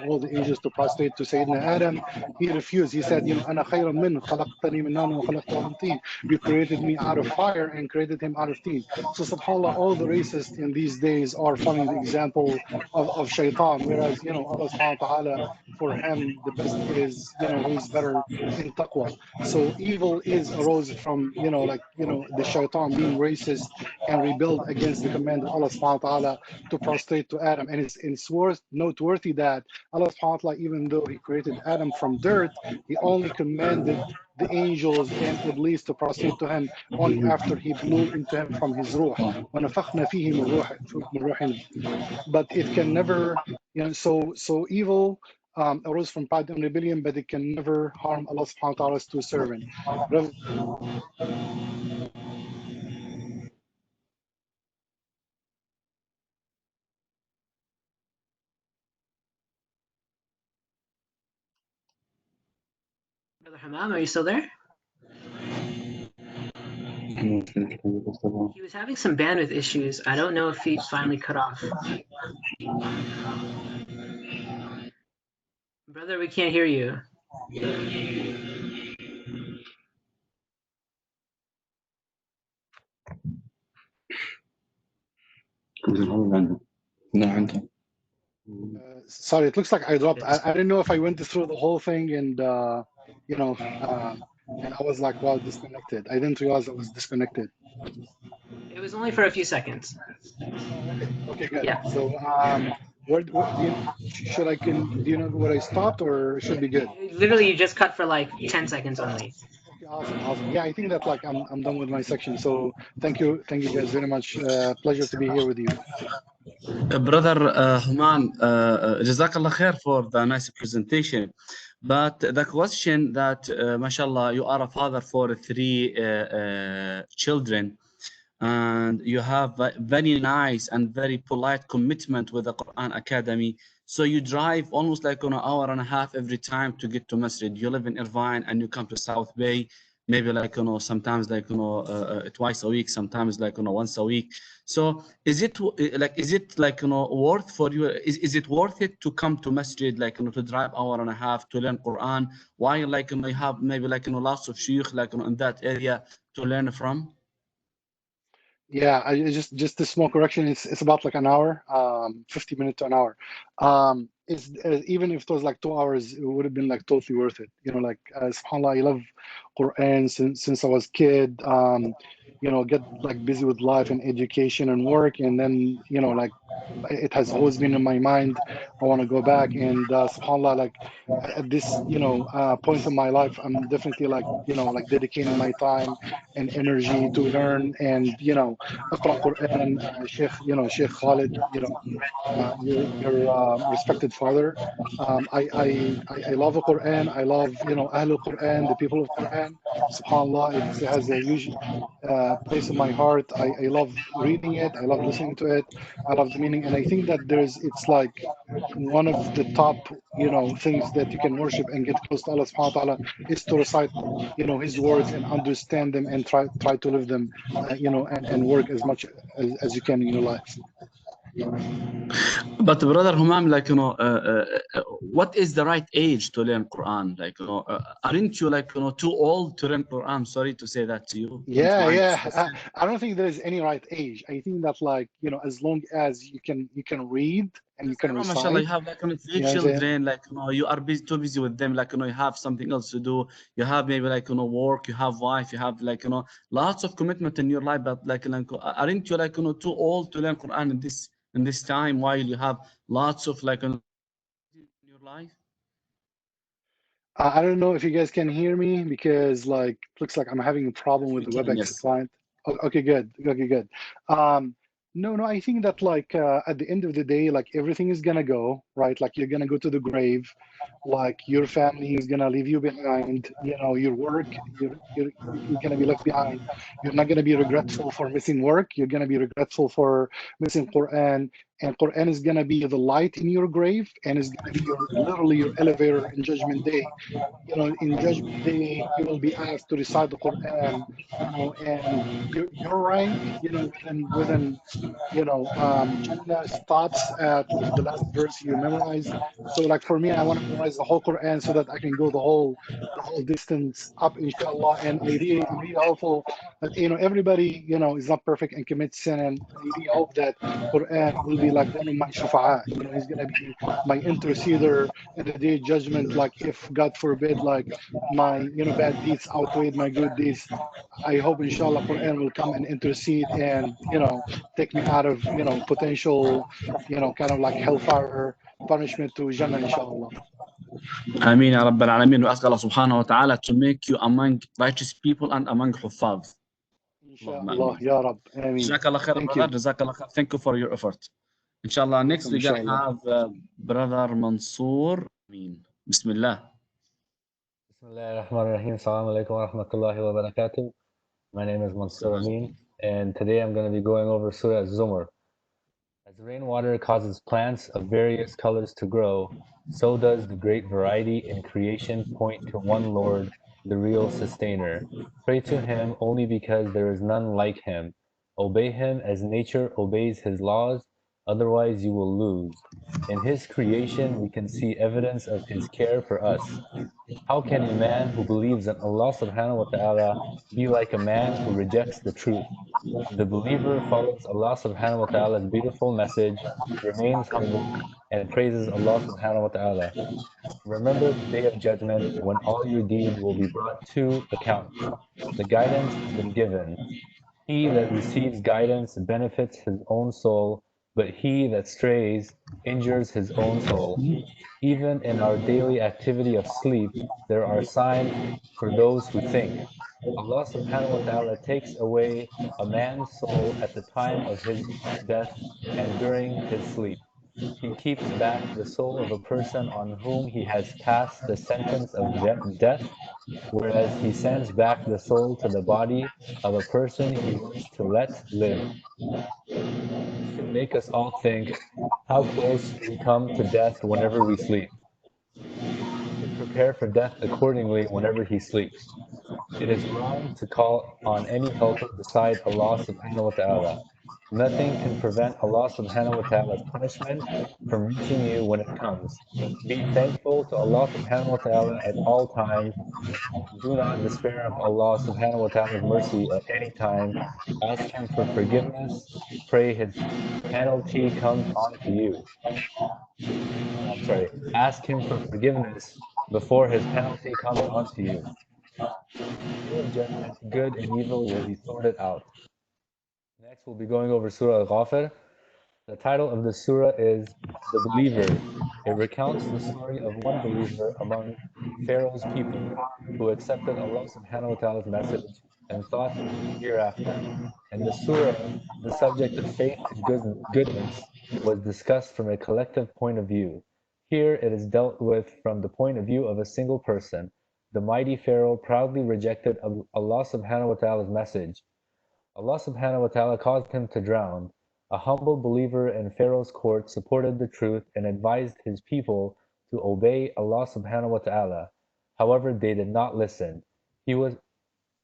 all the angels to prostrate to Sayyidina Adam, he refused. He said, أنا خير منه خلقتني من نار وخلقته من طين. You created me out of fire and created him out of tin. So subhanallah, all the racists in these days are following the example of shaitan, whereas Allah subhanahu wa ta'ala, for him the best is who is better in taqwa. So evil is arose from the shaitan being racist and rebelled against the command of Allah subhanahu wa ta'ala to prostrate to Adam. And it's worth noteworthy that Allah subhanahu wa ta'ala, even though he created Adam from dirt, he only commanded the angels and Iblis to prostrate to him only after he blew into him from his ruh. وَنَفَخْنَا فِيهِ مِنْ رُوحِنَا. But it can never, so evil arose from pride and rebellion, but it can never harm Allah subhanahu wa ta'ala's true servant. Brother Hamam, are you still there? He was having some bandwidth issues. I don't know if he finally cut off. Brother, we can't hear you. Sorry, it looks like I dropped. I didn't know if I went through the whole thing and and I was like, wow, disconnected. I didn't realize I was disconnected. It was only for a few seconds. Oh, okay, good. Yeah. So where should I do you know where I stopped, or it should be good? Literally, you just cut for like 10 seconds only. Okay, awesome. Yeah, I think that I'm done with my section. So thank you guys very much. Pleasure to be here with you. Brother Human, Jazakallah khair for the nice presentation. But the question that, mashallah, you are a father for 3 children, and you have a very nice and very polite commitment with the Quran Academy. So you drive almost like an hour and a half every time to get to Masjid. You live in Irvine and you come to South Bay, maybe sometimes twice a week, sometimes once a week. So is it worth for you? Is it worth it to come to Masjid, to drive hour and a half to learn Quran, while you have maybe lots of shaykh in that area to learn from? Yeah, I just a small correction. It's about like an hour, 50 minutes to an hour. It's even if it was like 2 hours, it would have been like totally worth it. SubhanAllah, I love Quran since I was kid. Get like busy with life and education and work, and then it has always been in my mind. I want to go back, and SubhanAllah, at this point in my life, I'm definitely dedicating my time and energy to learn and اقرأ Quran. Sheikh Khalid, your respected father. I love the Quran. I love Ahlul Quran, the people of Quran. SubhanAllah, it has a huge place in my heart. I love reading it. I love listening to it. I love the meaning, and I think that it's like one of the top things that you can worship and get close to Allah subhanahu wa ta'ala is to recite his words and understand them and try to live them and work as much as you can in your life. But brother Humam, what is the right age to learn Quran? Aren't you too old to learn Quran? I'm sorry to say that to you. Yeah. I don't think there is any right age. I think that as long as you can read and you can recite. Mashallah, you have 3 children, you are too busy with them, you have something else to do. You have maybe work, you have wife, you have lots of commitment in your life, but aren't you too old to learn Quran in this time while you have lots of in your life? I don't know if you guys can hear me because looks like I'm having a problem with the WebEx client. Okay, good. No, I think that like at the end of the day, like everything is gonna go, right? Like you're gonna go to the grave, like your family is gonna leave you behind, your work, you're gonna be left behind. You're not gonna be regretful for missing work. You're gonna be regretful for missing Quran, and Quran is gonna be the light in your grave, and is gonna be your literally your elevator in Judgment Day. In Judgment Day, you will be asked to recite the Quran, and your rank, within Jannah stops at the last verse you memorize. So like for me, I want to memorize the whole Quran so that I can go the whole distance up, inshallah. And I'm really hopeful that everybody is not perfect and commits sin, and I really hope that Quran will be like one of my shufa'a. He's gonna be my interceder in the day of judgment. Like if God forbid, like my bad deeds outweighed my good deeds, I hope inshallah Quran will come and intercede and take me out of potential kind of like hellfire punishment to Jannah inshallah. Ameen ya Rabbal Alameen. We ask Allah subhanahu wa ta'ala to make you among righteous people and among Huffaz. Inshallah ya Rab. Ameen. Jazakallah khair, Thank brother. you. Jazakallah khair. Thank you for your effort. Inshallah, next we're going to Inshallah. have brother Mansoor. Bismillah. Bismillahirrahmanirrahim. Assalamu alaikum wa rahmatullahi wa barakatuh. My name is Mansoor Amin, and today I'm going to be going over Surah Az-Zumar. As rainwater causes plants of various colors to grow, so does the great variety in creation point to one Lord, the real sustainer. Pray to him only because there is none like him. Obey him as nature obeys his laws, otherwise you will lose. In his creation we can see evidence of his care for us. How can a man who believes in Allah subhanahu wa ta'ala be like a man who rejects the truth? The believer follows Allah subhanahu wa ta'ala's beautiful message, remains humble, and praises Allah subhanahu wa ta'ala. Remember the day of judgment when all your deeds will be brought to account. The guidance has been given. He that receives guidance benefits his own soul, but he that strays injures his own soul. Even in our daily activity of sleep, there are signs for those who think. Allah subhanahu wa ta'ala takes away a man's soul at the time of his death and during his sleep. He keeps back the soul of a person on whom he has passed the sentence of death, whereas he sends back the soul to the body of a person he wants to let live. This should make us all think how close we come to death whenever we sleep. He should prepare for death accordingly whenever he sleeps. It is wrong to call on any helper beside Allah subhanahu wa ta'ala. Nothing can prevent Allah subhanahu wa ta'ala's punishment from reaching you when it comes. Be thankful to Allah subhanahu wa ta'ala at all times. Do not despair of Allah subhanahu wa ta'ala's mercy at any time. Ask Him for forgiveness. Pray His penalty comes on to you. I'm sorry. Ask Him for forgiveness before His penalty comes onto you. On the day of judgment, good and evil will be sorted out. Next, we'll be going over Surah Al-Ghafir. The title of the surah is The Believer. It recounts the story of one believer among Pharaoh's people who accepted Allah subhanahu wa ta'ala's message and thought in the hereafter. In the surah, the subject of faith and goodness was discussed from a collective point of view. Here it is dealt with from the point of view of a single person. The mighty Pharaoh proudly rejected Allah subhanahu wa ta'ala's message. Allah subhanahu wa ta'ala caused him to drown. A humble believer in Pharaoh's court supported the truth and advised his people to obey Allah subhanahu wa ta'ala. However, they did not listen. The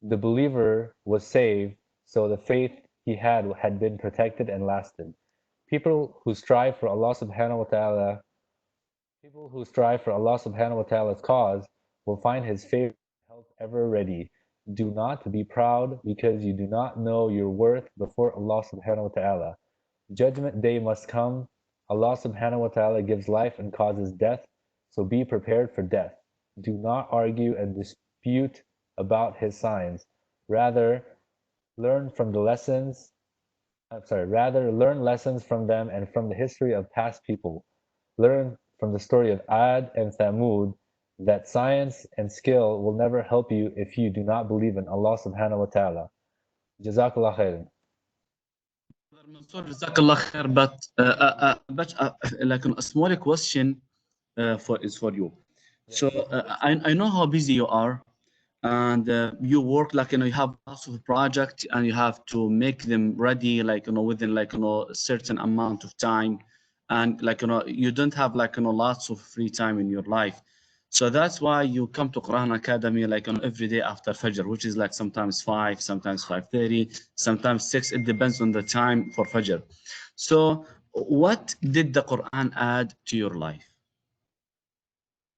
believer was saved, so the faith he had been protected and lasted. People who strive for Allah subhanahu wa ta'ala People who strive for Allah subhanahu wa ta'ala's cause will find his favor and help ever ready. Do not be proud because you do not know your worth before Allah subhanahu wa ta'ala. Judgment day must come. Allah subhanahu wa ta'ala gives life and causes death, so be prepared for death. Do not argue and dispute about his signs. Rather, learn lessons from them and from the history of past people. Learn from the story of Ad and Thamud that science and skill will never help you if you do not believe in Allah subhanahu wa ta'ala. Jazakallah khairan. Jazakallah khair, but like a small question for you. So I know how busy you are, and you work like you have lots of projects and you have to make them ready like within like a certain amount of time, and like you don't have like lots of free time in your life. So that's why you come to Quran Academy like every day after Fajr, which is like sometimes 5, sometimes 5:30, sometimes 6. It depends on the time for Fajr. So what did the Quran add to your life?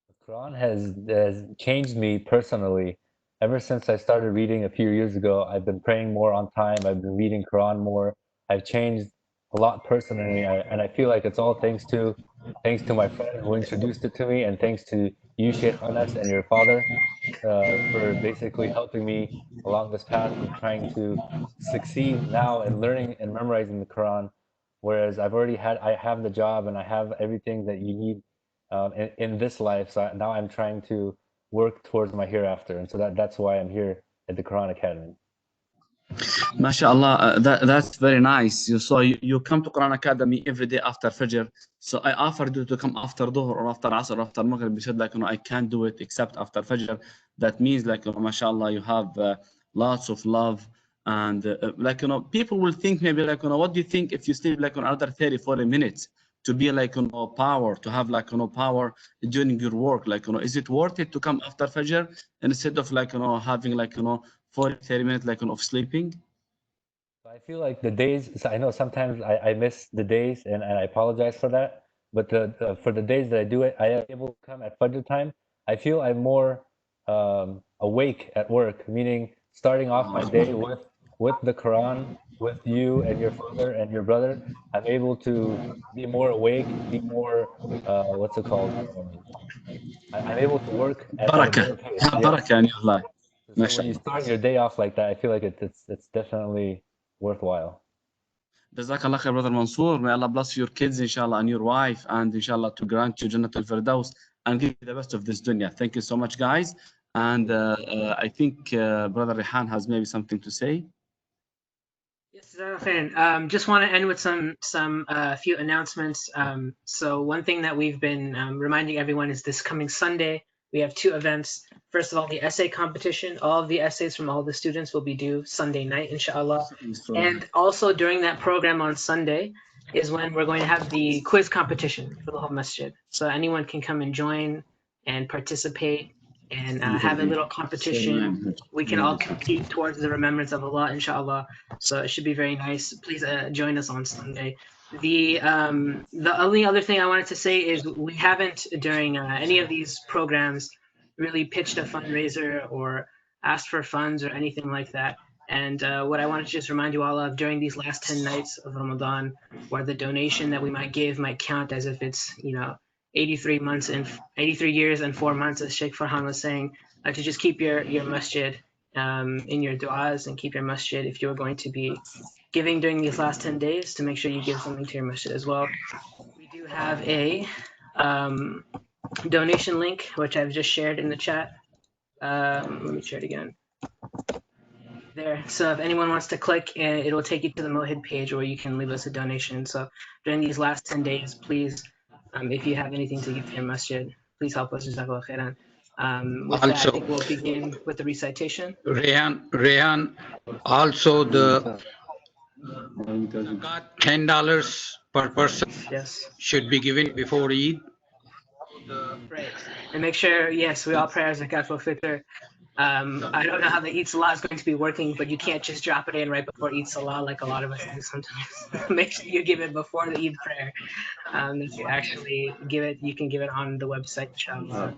The Quran has changed me personally. Ever since I started reading a few years ago, I've been praying more on time. I've been reading Quran more. I've changed a lot personally, and I feel like it's all thanks to my friend who introduced it to me, and thanks to you, Sheikh Anas, and your father, for basically helping me along this path of trying to succeed now in learning and memorizing the Quran. Whereas I have the job and I have everything that you need in this life. So now I'm trying to work towards my hereafter, and so that's why I'm here at the Quran Academy. MashaAllah, that's very nice. You come to Quran Academy every day after Fajr. So I offered you to come after Dhuhr or after Asr or after Maghrib. You said like, I can't do it except after Fajr. That means like, MashaAllah, you have lots of love. And like, people will think maybe like, what do you think if you sleep like another 30, 40 minutes to be like, power, to have like, power during your work? Like, is it worth it to come after Fajr instead of like, having like, 40, 30 minutes like, of sleeping? I feel like the days, so I know sometimes I miss the days, and I apologize for that. But for the days that I do it, I am able to come at Fajr time. I feel I'm more awake at work, meaning starting off my day with the Quran, with you and your father and your brother. I'm able to be more awake, be more, what's it called? I'm able to work at a better Barakah. pace. Have Yes. barakah in your life. So when you MashaAllah. start your day off like that, I feel like it's definitely worthwhile. Jazakallah khair, Brother Mansoor. May Allah bless your kids, inshallah, and your wife, and inshallah to grant you Jannat al-Firdaus and give you the best of this dunya. Thank you so much, guys. And I think Brother Rehan has maybe something to say. Yes, just want to end with some few announcements. So one thing that we've been reminding everyone is this coming Sunday we have 2 events. First of all, the essay competition. All of the essays from all the students will be due Sunday night, inshallah. And also during that program on Sunday is when we're going to have the quiz competition for the whole masjid. So anyone can come and join and participate and have a little competition. We can all compete towards the remembrance of Allah, inshallah. So it should be very nice. Please join us on Sunday. The only other thing I wanted to say is we haven't during any of these programs really pitched a fundraiser or asked for funds or anything like that. And what I wanted to just remind you all of during these last 10 nights of Ramadan, where the donation that we might give might count as if it's 83 years and 4 months, as Sheikh Farhan was saying, to just keep your masjid in your du'as and keep your masjid if you're going to be giving during these last 10 days to make sure you give something to your masjid as well. We do have a donation link, which I've just shared in the chat. Let me share it again. There. So if anyone wants to click, it will take you to the Mohid page where you can leave us a donation. So during these last 10 days, please, if you have anything to give to your masjid, please help us. Jazakallah khairan. With that, I think we'll begin with the recitation. Rehan, also the zakat, $10 per person should be given before Eid. Right. And make sure, yes, we all pray our zakat for fitr. I don't know how the Eid Salah is going to be working, but you can't just drop it in right before Eid Salah like a lot of us do sometimes. Make sure you give it before the Eid prayer. If you actually give it, you can give it on the website, inshallah.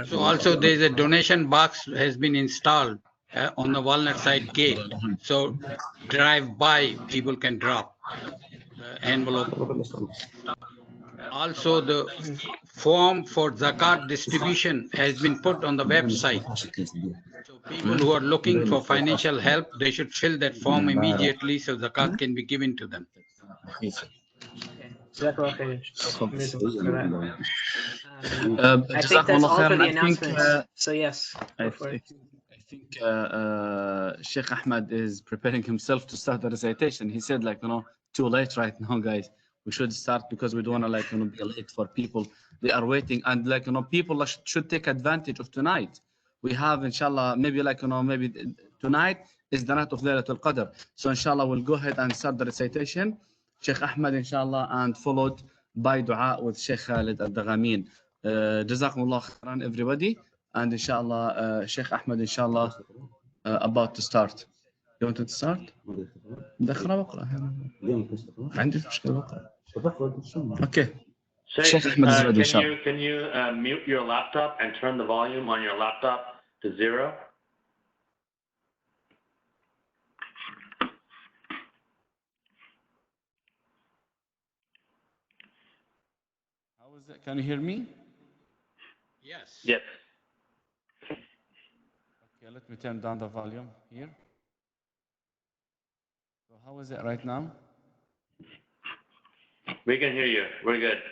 So also there's a donation box has been installed on the Walnut Side gate. So drive by, people can drop the envelope. Also, the form for zakat distribution has been put on the website. So people who are looking for financial help, they should fill that form immediately so zakat can be given to them. I think that's all for the announcements. So yes, go for it. I think Sheikh Ahmed is preparing himself to start the recitation. He said, like, too late right now, guys. We should start because we don't want to be late for people. They are waiting, and people should take advantage of tonight. We have, inshallah, maybe maybe tonight is the night of Laylatul Qadr. So inshallah, we'll go ahead and start the recitation. Sheikh Ahmed, inshallah, and followed by dua with Sheikh Khalid al-Daghamin. Jazakumullah khairan, everybody. And inshallah, Sheikh Ahmed, inshallah, about to start. You want to start? دخل بقرأ. عندي مشكلة بقرأ. Okay. Sheikh, Sheikh Ahmed is ready, can you mute your laptop and turn the volume on your laptop to 0? How is it? Can you hear me? Yes. Yes. Okay, let me turn down the volume here. So how is it right now? We can hear you. We're good.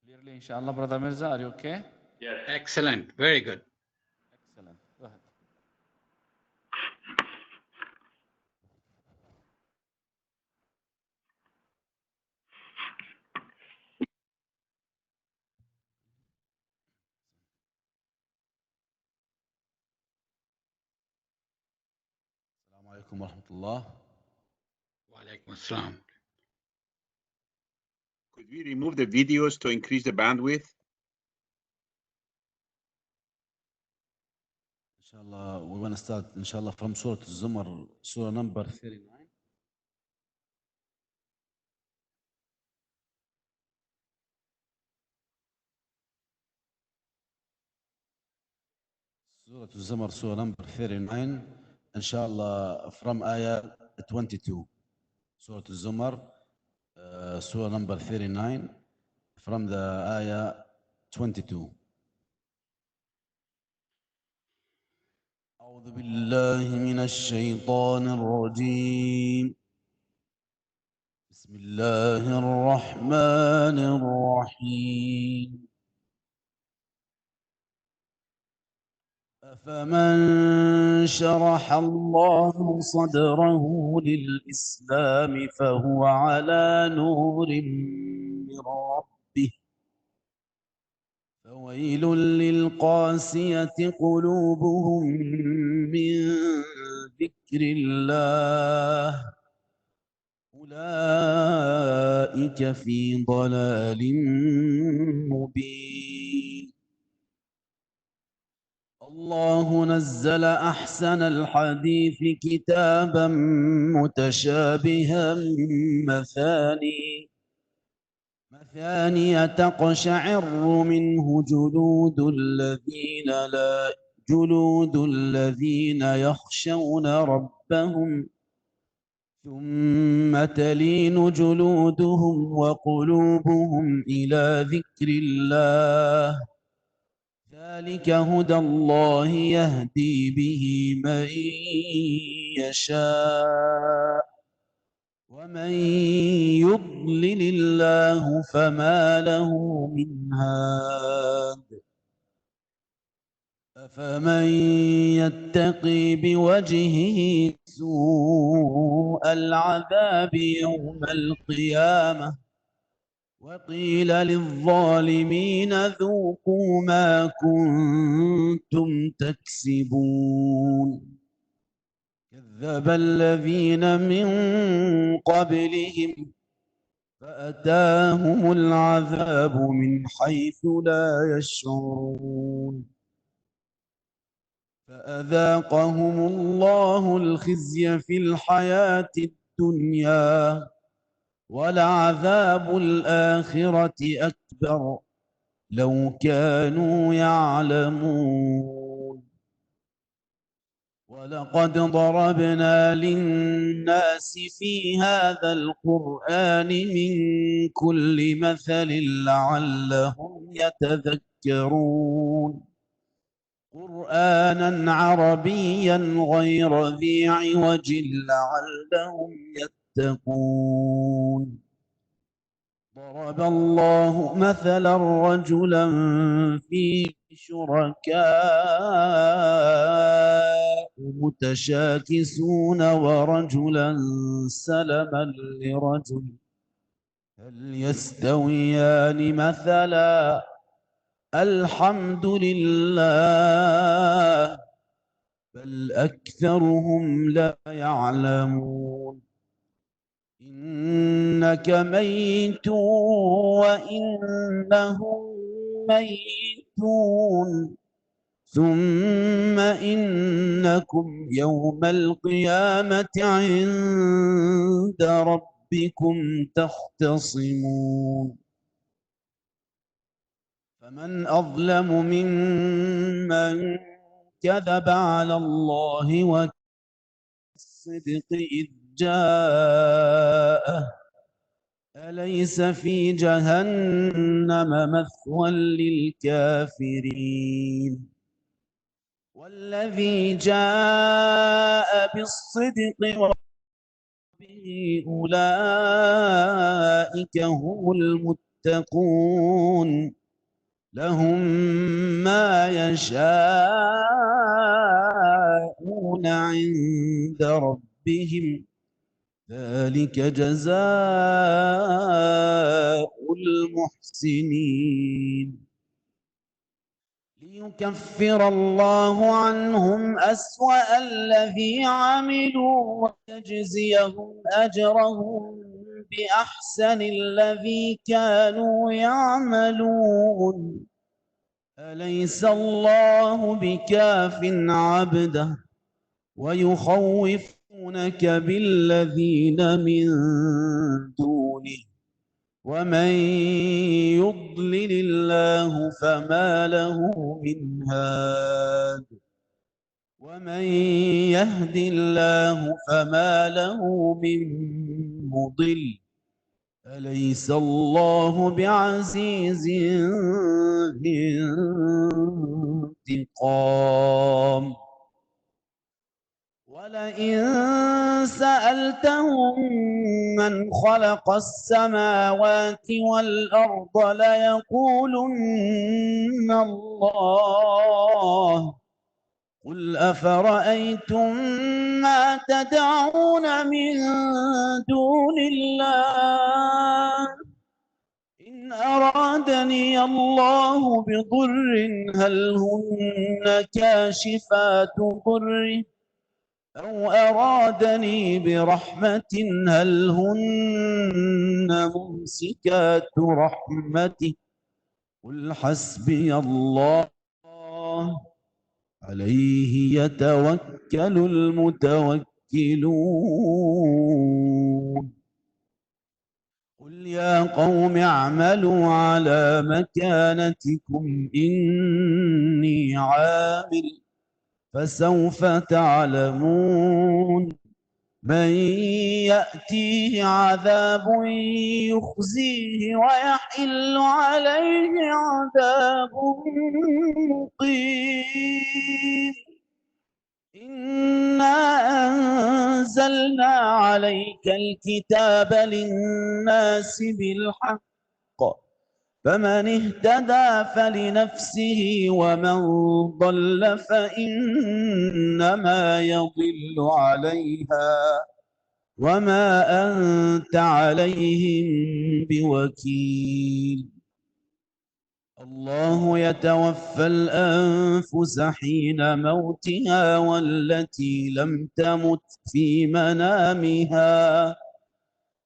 Clearly, inshallah, Brother Mirza, are you okay? Yes. Excellent. Very good. Excellent. Go ahead. Assalamu alaikum wa rahmatullah. Wa alaikum assalam. Could we remove the videos to increase the bandwidth? Inshallah, we're going to start, inshallah, from Surah Al-Zumar, Surah number 39. Surah Al-Zumar, Surah number 39, inshallah, from ayah 22. Surah Al-Zumar, Surah number 39, from the ayah 22. أعوذ بالله من الشيطان الرجيم. بسم الله الرحمن الرحيم. أفمن شرح الله صدره للإسلام فهو على نور من ربه فويل للقاسية قلوبهم من ذكر الله أولئك في ضلال مبين. الله نزل أحسن الحديث كتابا متشابها مثانية تقشعر منه جلود الذين يخشون ربهم ثم تلين جلودهم وقلوبهم إلى ذكر الله ذلك هدى الله يهدي به من يشاء ومن يضلل الله فما له من هاد أفمن يتقي بوجهه سوء العذاب يوم القيامة وقيل للظالمين ذوقوا ما كنتم تكسبون كذب الذين من قبلهم فأتاهم العذاب من حيث لا يشعرون فأذاقهم الله الخزي في الحياة الدنيا ولعذاب الآخرة أكبر لو كانوا يعلمون ولقد ضربنا للناس في هذا القرآن من كل مثل لعلهم يتذكرون قرآنا عربيا غير ذي عوج لعلهم يتقون ضرب الله مثلا رجلا فيه شركاء متشاكسون ورجلا سلما لرجل هل يستويان مثلا الحمد لله بل أكثرهم لا يعلمون إنك ميت وإنهم ميتون ثم إنكم يوم القيامة عند ربكم تختصمون فمن أظلم ممن كذب على الله والصدق إذ جاءه أليس في جهنم مثوى للكافرين والذي جاء بالصدق وبه أولئك هم المتقون لهم ما يشاءون عند ربهم ذلك جزاء المحسنين ليكفر الله عنهم أسوأ الذي عملوا ويجزيهم أجرهم بأحسن الذي كانوا يعملون أليس الله بكاف عبده ويخوفونك بالذين من دونه ومن يضلل الله فما له من هاد ومن يهد الله فما له من مضل أليس الله بعزيز ذي انتقام ولئن سألتهم من خلق السماوات والأرض ليقولن الله قل أفرأيتم ما تدعون من دون الله إن أرادني الله بضر هل هن كاشفات ضره أو أرادني برحمة هل هن ممسكات رحمته قل حسبي الله عليه يتوكل المتوكلون قل يا قوم اعملوا على مكانتكم إني عامل فسوف تعلمون من يأتيه عذاب يخزيه ويحل عليه عذاب مقيم إنا أنزلنا عليك الكتاب للناس بالحق فمن اهتدى فلنفسه ومن ضل فإنما يضل عليها وما أنت عليهم بوكيل الله يتوفى الأنفس حين موتها والتي لم تمت في منامها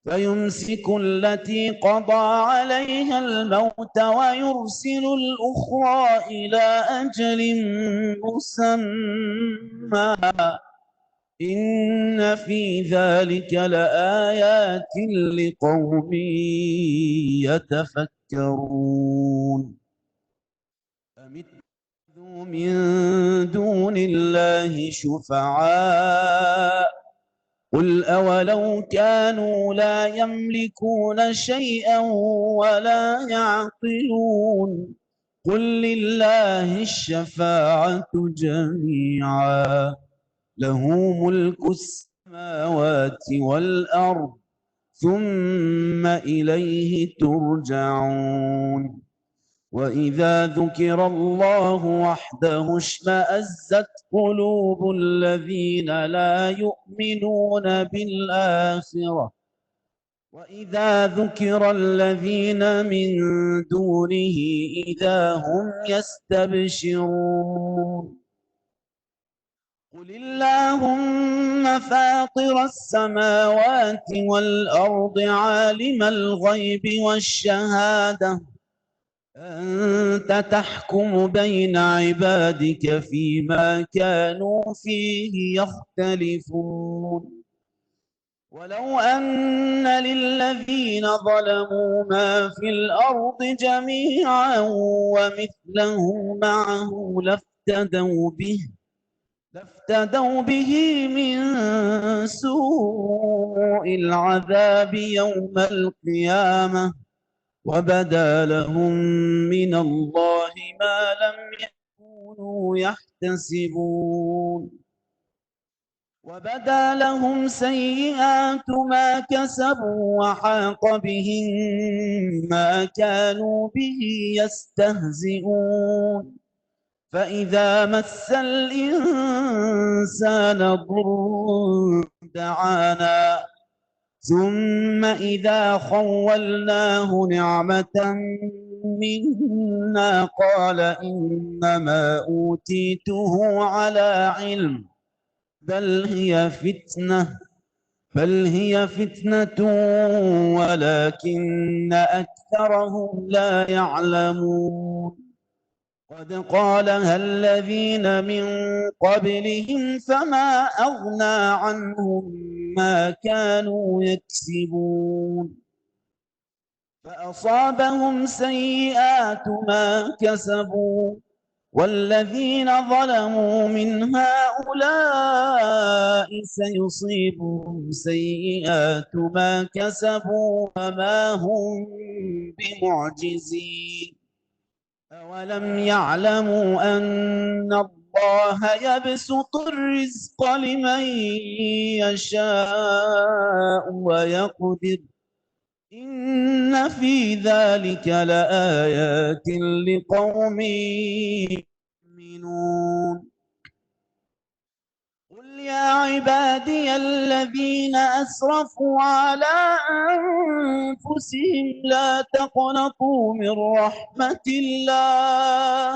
فيمسك التي قضى عليها الموت ويرسل الأخرى إلى أجل مسمى إن في ذلك لآيات لقوم يتفكرون أم اتخذوا من دون الله شفعاء قل أولو كانوا لا يملكون شيئا ولا يعقلون قل لله الشفاعة جميعا له ملك السماوات والأرض ثم إليه ترجعون وإذا ذكر الله وحده اشمأزت قلوب الذين لا يؤمنون بالآخرة وإذا ذكر الذين من دونه إذا هم يستبشرون قل اللهم فاطر السماوات والأرض عالم الغيب والشهادة أنت تحكم بين عبادك فيما كانوا فيه يختلفون ولو أن للذين ظلموا ما في الأرض جميعا ومثله معه لافتدوا به من سوء العذاب يوم القيامة وبدا لهم من الله ما لم يكونوا يحتسبون وبدا لهم سيئات ما كسبوا وحاق بهم ما كانوا به يستهزئون فإذا مس الإنسان ضر دعانا ثم إذا خولناه نعمة منا قال إنما أوتيته على علم بل هي فتنة ولكن أكثرهم لا يعلمون قد قالها الذين من قبلهم فما أغنى عنهم ما كانوا يكسبون فأصابهم سيئات ما كسبوا والذين ظلموا من هؤلاء سيصيبهم سيئات ما كسبوا وما هم بمعجزين أولم يعلموا أن الله يبسط الرزق لمن يشاء ويقدر إن في ذلك لآيات لقوم يؤمنون قل يا عبادي الذين أسرفوا على أنفسهم لا تقنطوا من رحمة الله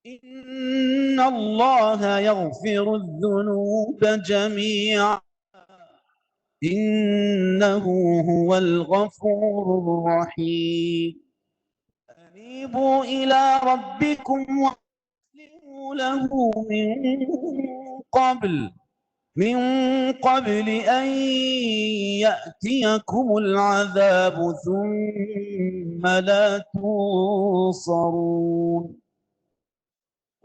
إن الله يغفر الذنوب جميعا إنه هو الغفور الرحيم أنيبوا إلى ربكم وأسلموا له من قبل أن يأتيكم العذاب ثم لا تنصرون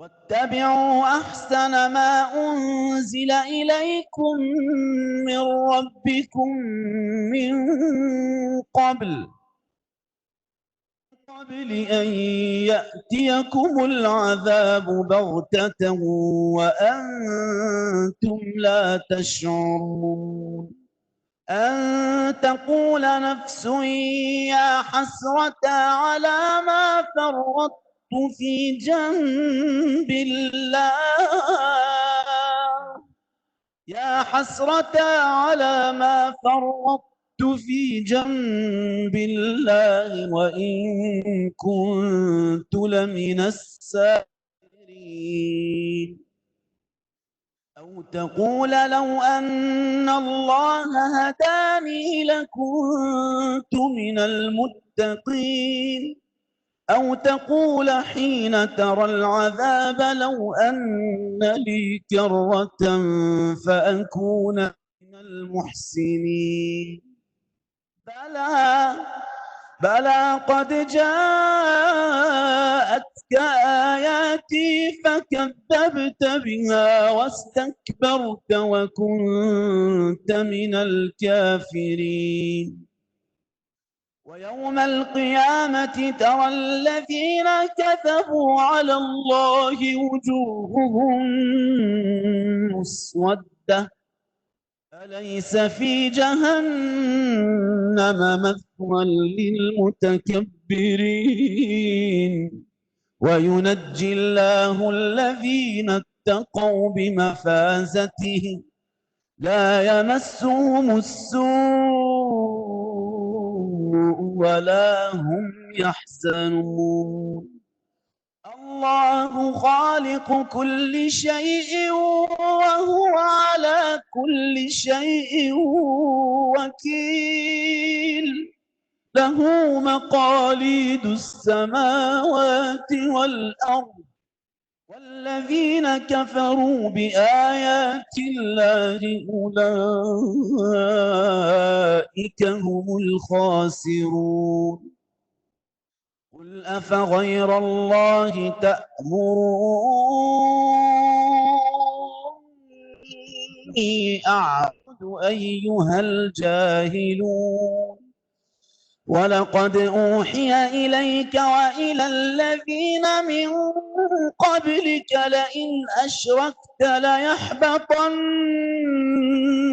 واتبعوا أحسن ما أنزل إليكم من ربكم من قبل أن يأتيكم العذاب بغتة وأنتم لا تشعرون أن تقول نفس يا حسرة على ما فرطت في جنب الله يا حسرة على ما فرطت في جنب الله وإن كنت لمن الساخرين أو تقول لو أن الله هداني لكنت من المتقين أو تقول حين ترى العذاب لو أن لي كرة فأكون من المحسنين بلى قد جاءتك آياتي فكذبت بها واستكبرت وكنت من الكافرين ويوم القيامة ترى الذين كذبوا على الله وجوههم مسودة أليس في جهنم مثوى للمتكبرين وينجي الله الذين اتقوا بمفازتهم لا يمسهم السوء ولا هم يحزنون الله خالق كل شيء وهو على كل شيء وكيل له مقاليد السماوات والأرض والذين كفروا بآيات الله أولئك هم الخاسرون قل أفغير الله تأمروني أعبد أيها الجاهلون ولقد أوحي إليك وإلى الذين من قبلك لئن أشركت ليحبطن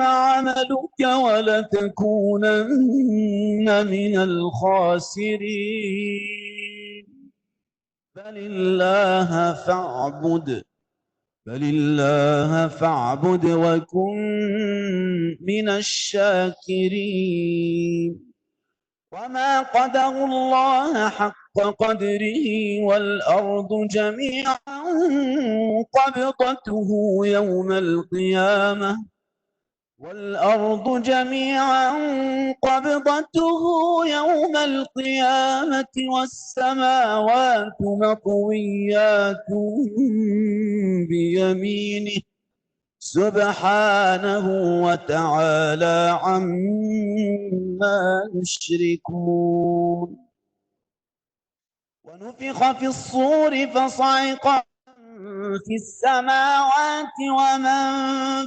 عملك ولتكونن من الخاسرين بل الله فاعبد وكن من الشاكرين وما قدروا الله حق قدره والأرض جميعا قبضته يوم القيامة والسماوات مطويات بيمينه سبحانه وتعالى عما يشركون ونفخ في الصور فصعق من في السماوات ومن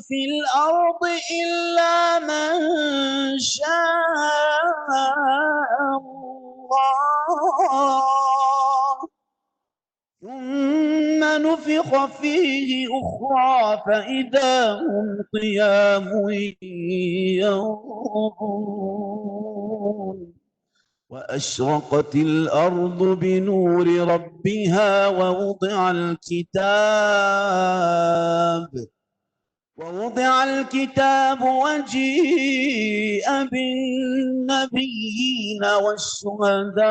في الأرض إلا من شاء الله ثم نفخ فيه أخرى فإذا هم قيام ينظرون وأشرقت الأرض بنور ربها ووضع الكتاب وجيء بالنبيين والشهداء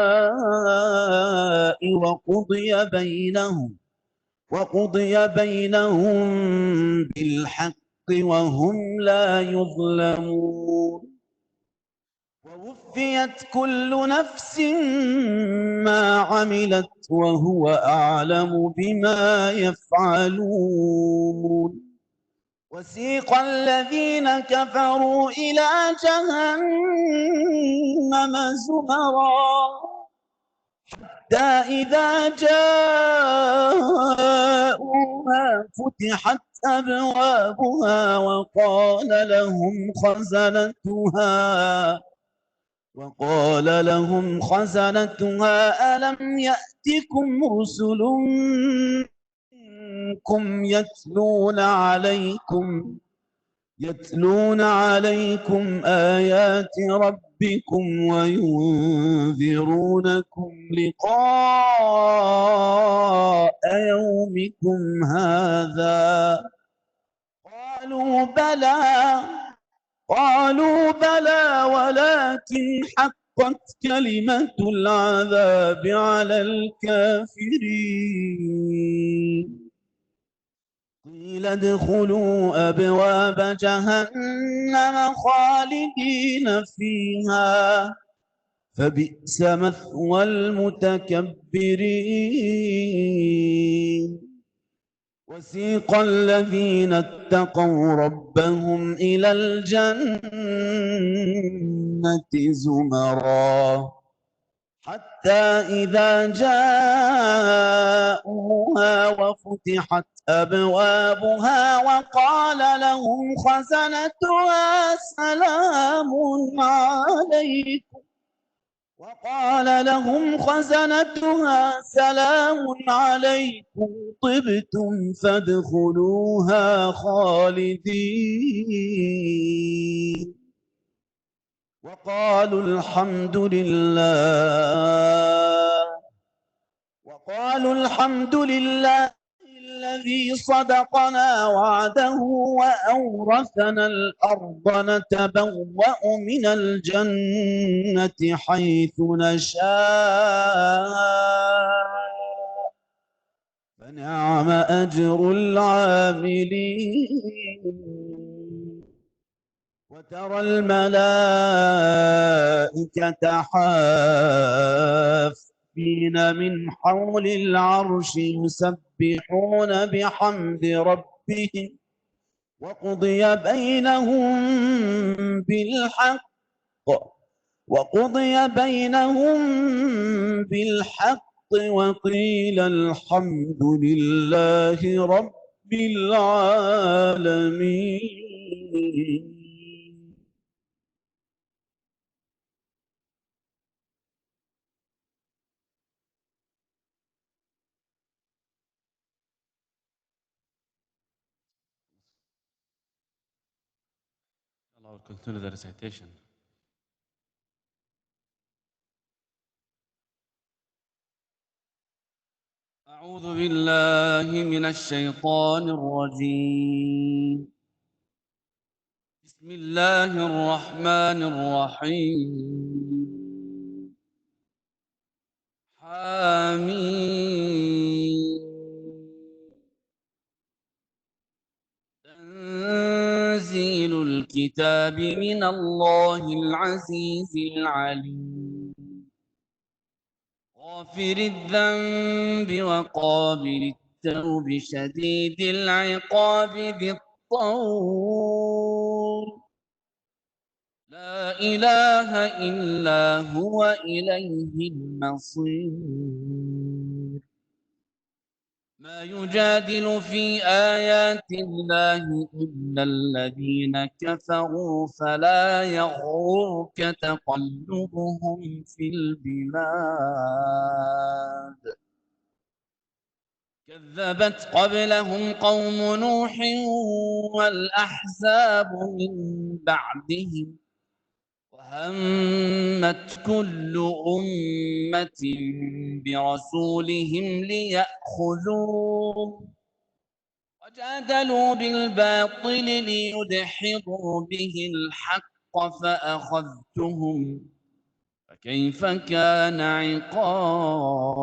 وقضي بينهم بالحق وهم لا يظلمون ووفيت كل نفس ما عملت وهو أعلم بما يفعلون وسيق الذين كفروا إلى جهنم زمرا حتى إذا جاءوها فتحت أبوابها وقال لهم خزنتها ألم يأتكم رسل منكم يتلون عليكم آيات ربكم وينذرونكم لقاء يومكم هذا قالوا بلى ولكن حقت كلمة العذاب على الكافرين قيل ادخلوا أبواب جهنم خالدين فيها فبئس مثوى المتكبرين وسيق الذين اتقوا ربهم إلى الجنة زمرا حتى إذا جاءوها وفتحت أبوابها وقال لهم خزنتها وقال لهم خزنتها سلام عليكم طبتم فادخلوها خالدين وقالوا الحمد لله الذي صدقنا وعده وأورثنا الأرض نتبوأ من الجنة حيث نشاء فنعم أجر العاملين وترى الملائكة حافين من حول العرش يسبحون بحمد ربهم وقضي بينهم بالحق وقيل الحمد لله رب العالمين. I will continue the recitation. أعوذ بالله من الشيطان الرجيم. بسم الله الرحمن الرحيم. حميم. تنزيل الكتاب من الله العزيز العليم. غافر الذنب وقابل التوب شديد العقاب ذي الطول لا إله إلا هو إليه المصير. ما يجادل في آيات الله إلا الذين كفروا فلا يغرك تقلبهم في البلاد. كذبت قبلهم قوم نوح والأحزاب من بعدهم وهمت كل أمة برسولهم ليأخذوه وجادلوا بالباطل ليدحضوا به الحق فأخذتهم فكيف كان عقاب.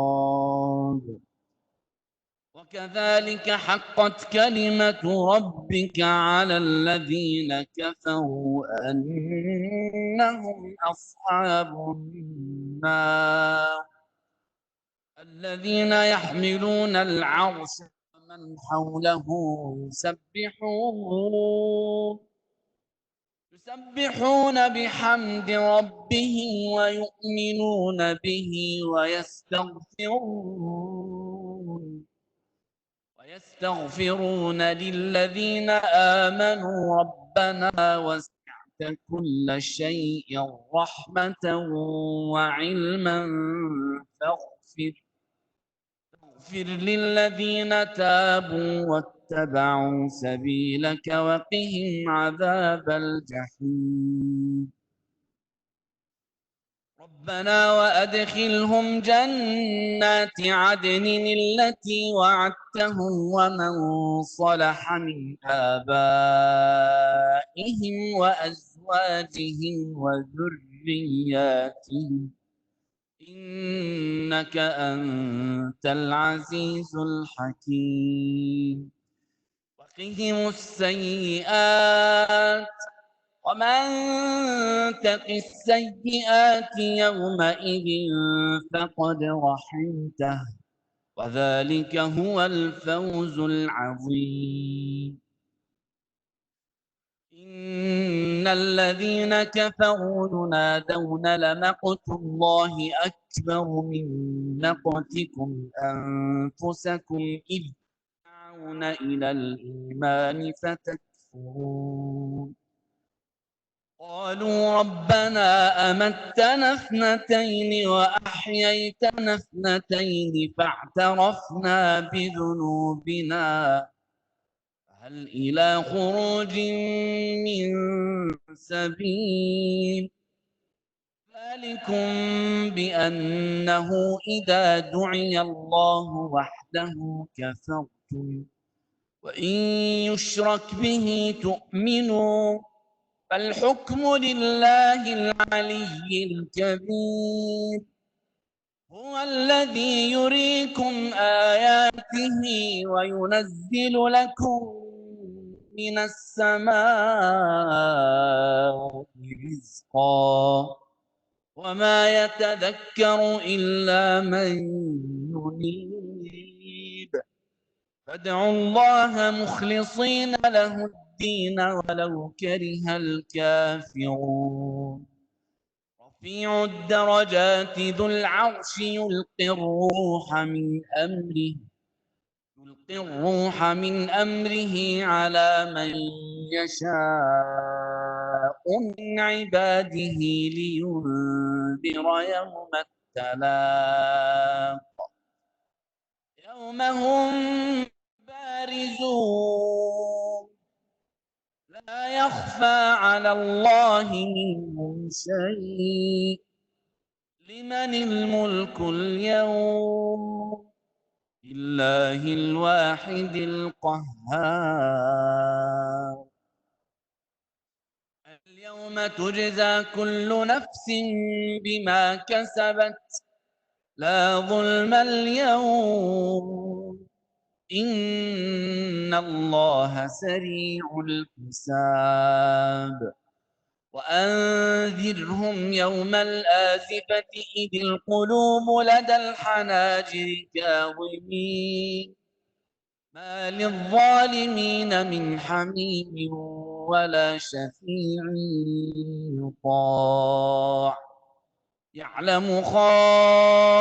وكذلك حقت كلمة ربك على الذين كفروا أنهم أصحاب النار الذين يحملون العرش ومن حوله يسبحون بحمد ربهم ويؤمنون به ويستغفرون للذين آمنوا ربنا وسعت كل شيء رحمة وعلما فاغفر للذين تابوا واتبعوا سبيلك وقهم عذاب الجحيم. ربنا وأدخلهم جنات عدن التي وعدتهم ومن صلح من آبائهم وأزواجهم وذرياتهم إنك أنت العزيز الحكيم. وقهم السيئات ومن تق السيئات يومئذ فقد رحمته وذلك هو الفوز العظيم. إن الذين كفروا ينادون لمقت الله أكبر من مقتكم أنفسكم إذ تدعون إلى الإيمان فتكفرون قالوا ربنا أمتنا اثنتين وأحييتنا اثنتين فاعترفنا بذنوبنا هل إلى خروج من سبيل ذلكم بأنه إذا دعي الله وحده كفرتم وإن يشرك به تؤمنوا فالحكم لله العلي الكبير هو الذي يريكم آياته وينزل لكم من السماء رزقا وما يتذكر إلا من ينيب فادعوا الله مخلصين له الدين ولو كره الكافرون رفيع الدرجات ذو العرش يلقي الروح من أمره على من يشاء من عباده لينذر يوم التلاق يوم هم بارزون لا يخفى على الله منهم شيء لمن الملك اليوم لله الواحد القهار اليوم تجزى كل نفس بما كسبت لا ظلم اليوم إن الله سريع الحساب وأنذرهم يوم الآزفة إذ القلوب لدى الحناجر كاظمين ما للظالمين من حميم ولا شفيع يطاع يعلم خائنة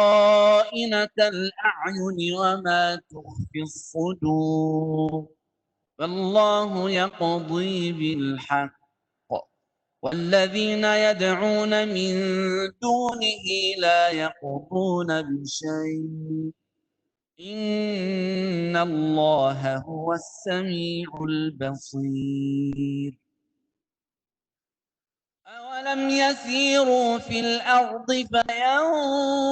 الأعين وما تخفي الصدور فالله يقضي بالحق والذين يدعون من دونه لا يقضون بشيء إن الله هو السميع البصير أولم يسيروا في الأرض فينظروا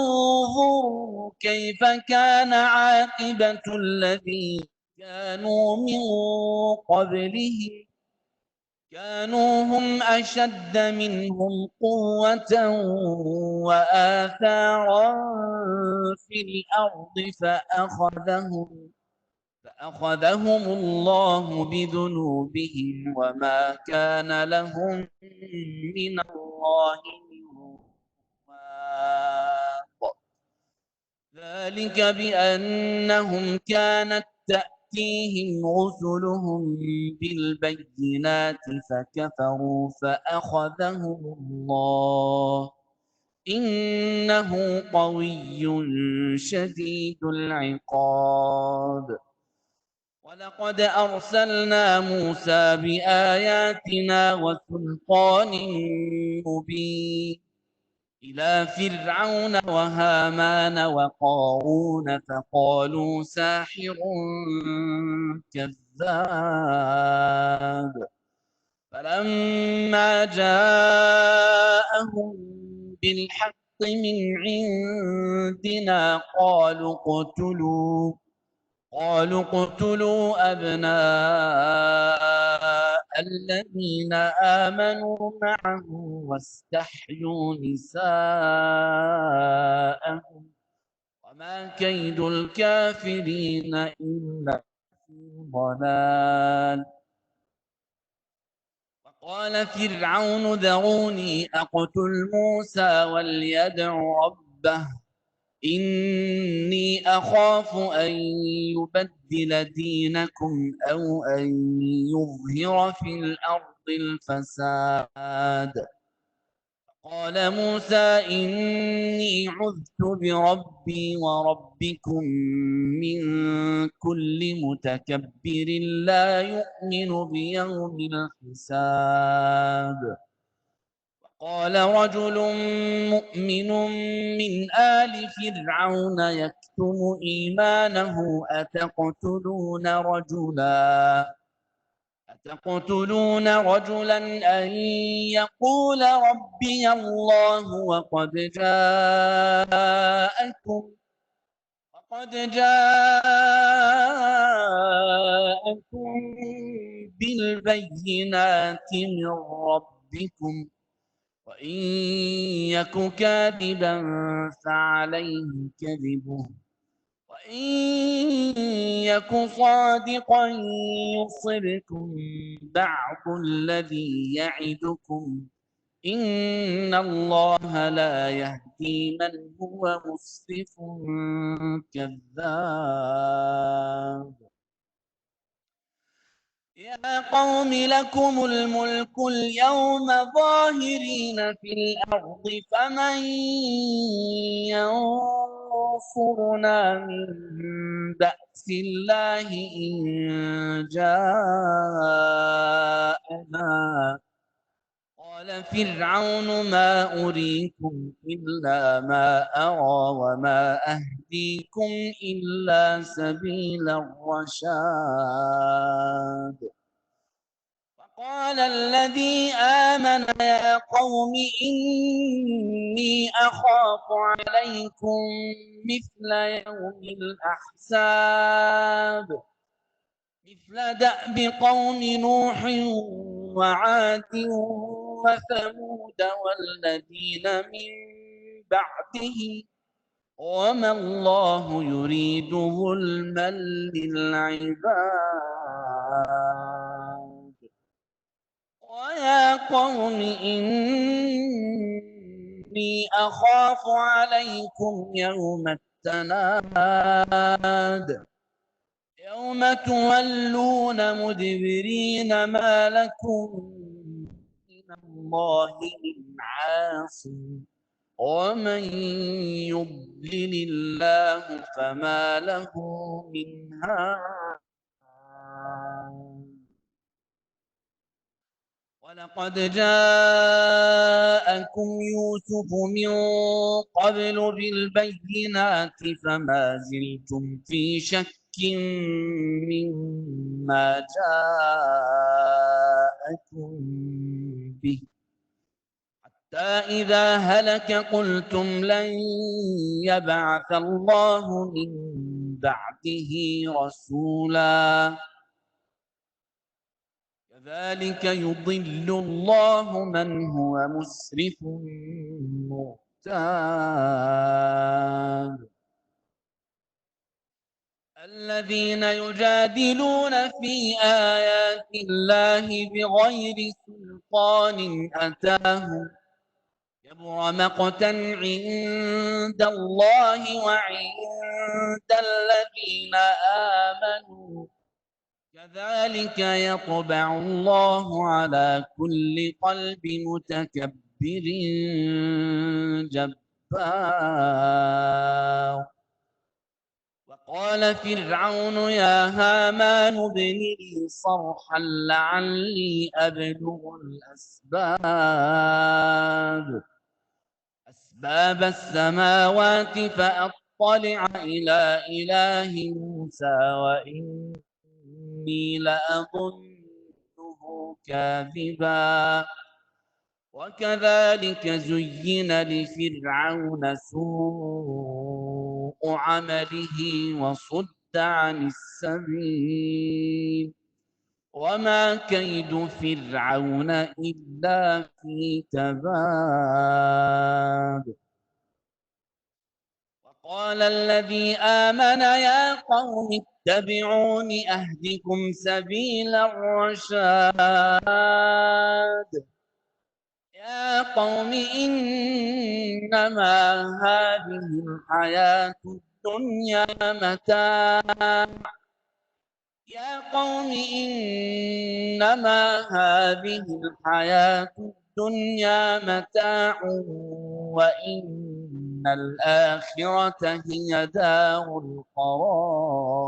كيف كان عاقبة الذين كانوا من قبلهم كانوا هم أشد منهم قوة وآثارا في الأرض فأخذهم الله بذنوبهم وما كان لهم من الله من واق ذلك بأنهم كانت تأتيهم رسلهم بالبينات فكفروا فأخذهم الله إنه قوي شديد العقاب ولقد أرسلنا موسى بآياتنا وسلطان مبين إلى فرعون وهامان وقارون فقالوا ساحر كذاب فلما جاءهم بالحق من عندنا قالوا اقتلوا أبناء الذين آمنوا معه واستحيوا نساءهم وما كيد الكافرين إلا في ضلال وقال فرعون ذروني أقتل موسى وليدع ربه إني أخاف أن يبدل دينكم أو أن يظهر في الأرض الفساد قال موسى إني عذت بربي وربكم من كل متكبر لا يؤمن بيوم الحساب قال رجل مؤمن من آل فرعون يكتم إيمانه أتقتلون رجلا أن يقول ربي الله وقد جاءكم بالبينات من ربكم وإن يك كاذبا فعليه كذبه وإن يك صادقا يصبكم بعض الذي يعدكم إن الله لا يهدي من هو مسرف كذاب يا قوم لكم الملك اليوم ظاهرين في الأرض فمن ينصرنا من بأس الله إن جاءنا قال فرعون ما أريكم إلا ما أرى وما أهديكم إلا سبيل الرشاد فقال الذي آمن يا قوم إني أخاف عليكم مثل يوم الأحزاب مثل دأب قوم نوح وعاد وثمود والذين من بعده وما الله يريد ظلما للعباد ويا قوم إني أخاف عليكم يوم التناد يوم تولون مدبرين ما لكم من الله من عاصم ومن يضلل الله فما له من هاد ولقد جاءكم يوسف من قبل بالبينات فما زلتم في شك مما جاءكم به حتى إذا هلك قلتم لن يبعث الله من بعده رسولا كذلك يضل الله من هو مسرف مرتاب الذين يجادلون في آيات الله بغير سلطان أتاهم كبر مقتا عند الله وعند الذين آمنوا كذلك يطبع الله على كل قلب متكبر جبار وقال فرعون يا هامان ابن لي صرحا لعلي أبلغ أسباب السماوات فأطلع إلى إله موسى وإني لأظنه كاذبا وكذلك زين لفرعون سوء عمله وصد عن السبيل وما كيد فرعون إلا في تباب وقال الذي آمن يا قوم اتبعون أهدكم سبيل الرشاد يا قوم إنما هذه الحياة الدنيا متاع يا قوم إنما هذه الحياة الدنيا متاع وإن الآخرة هي دار القرار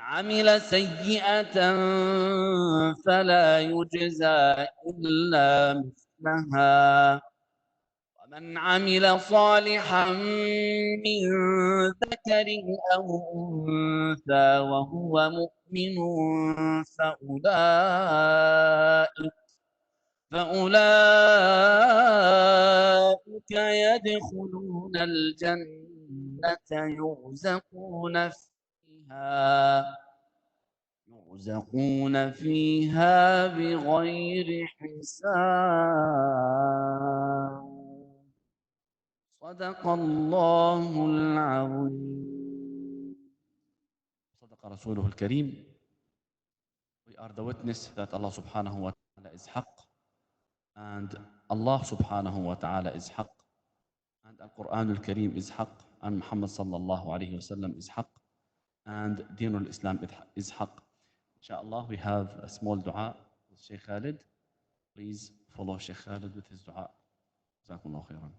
عمل سيئة فلا يجزى إلا مثلها ومن عمل صالحا من ذكر أو أنثى وهو مؤمن فأولئك يدخلون الجنة يرزقون فيها بغير حساب. صدق الله العظيم. صدق رسوله الكريم. We are the witness that Allah subhanahu wa ta'ala is haqq, and Allah subhanahu wa ta'ala is haqq, and Al-Quran al-Kareem is haqq, and Muhammad sallallahu alayhi wa sallam is haqq, and Deen al-Islam is haqq. Inshallah, we have a small dua with Sheikh Khalid. Please follow Sheikh Khalid with his dua. Jazakumullah khairan.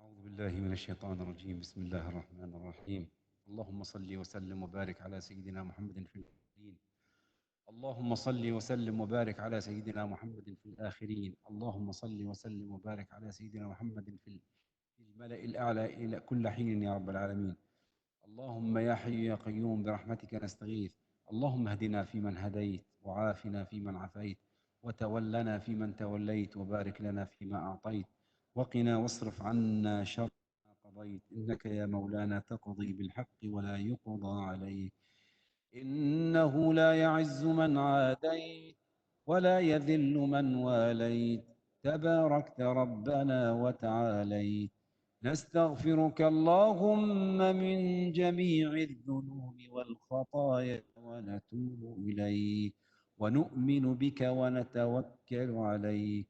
أعوذ بالله من الشيطان الرجيم. بسم الله الرحمن الرحيم. اللهم صل وسلم وبارك على سيدنا محمد في الأولين. اللهم صل وسلم وبارك على سيدنا محمد في الآخرين. اللهم صل وسلم وبارك على سيدنا محمد في الملأ الأعلى إلى كل حين يا رب العالمين. اللهم يا حي يا قيوم برحمتك نستغيث. اللهم اهدنا فيمن هديت، وعافنا فيمن عافيت، وتولنا فيمن توليت، وبارك لنا فيما أعطيت، وقنا واصرف عنا شر ما قضيت. إنك يا مولانا تقضي بالحق ولا يقضى عليك، إنه لا يعز من عاديت ولا يذل من واليت، تباركت ربنا وتعاليت. نستغفرك اللهم من جميع الذنوب والخطايا ونتوب إليك، ونؤمن بك ونتوكل عليك.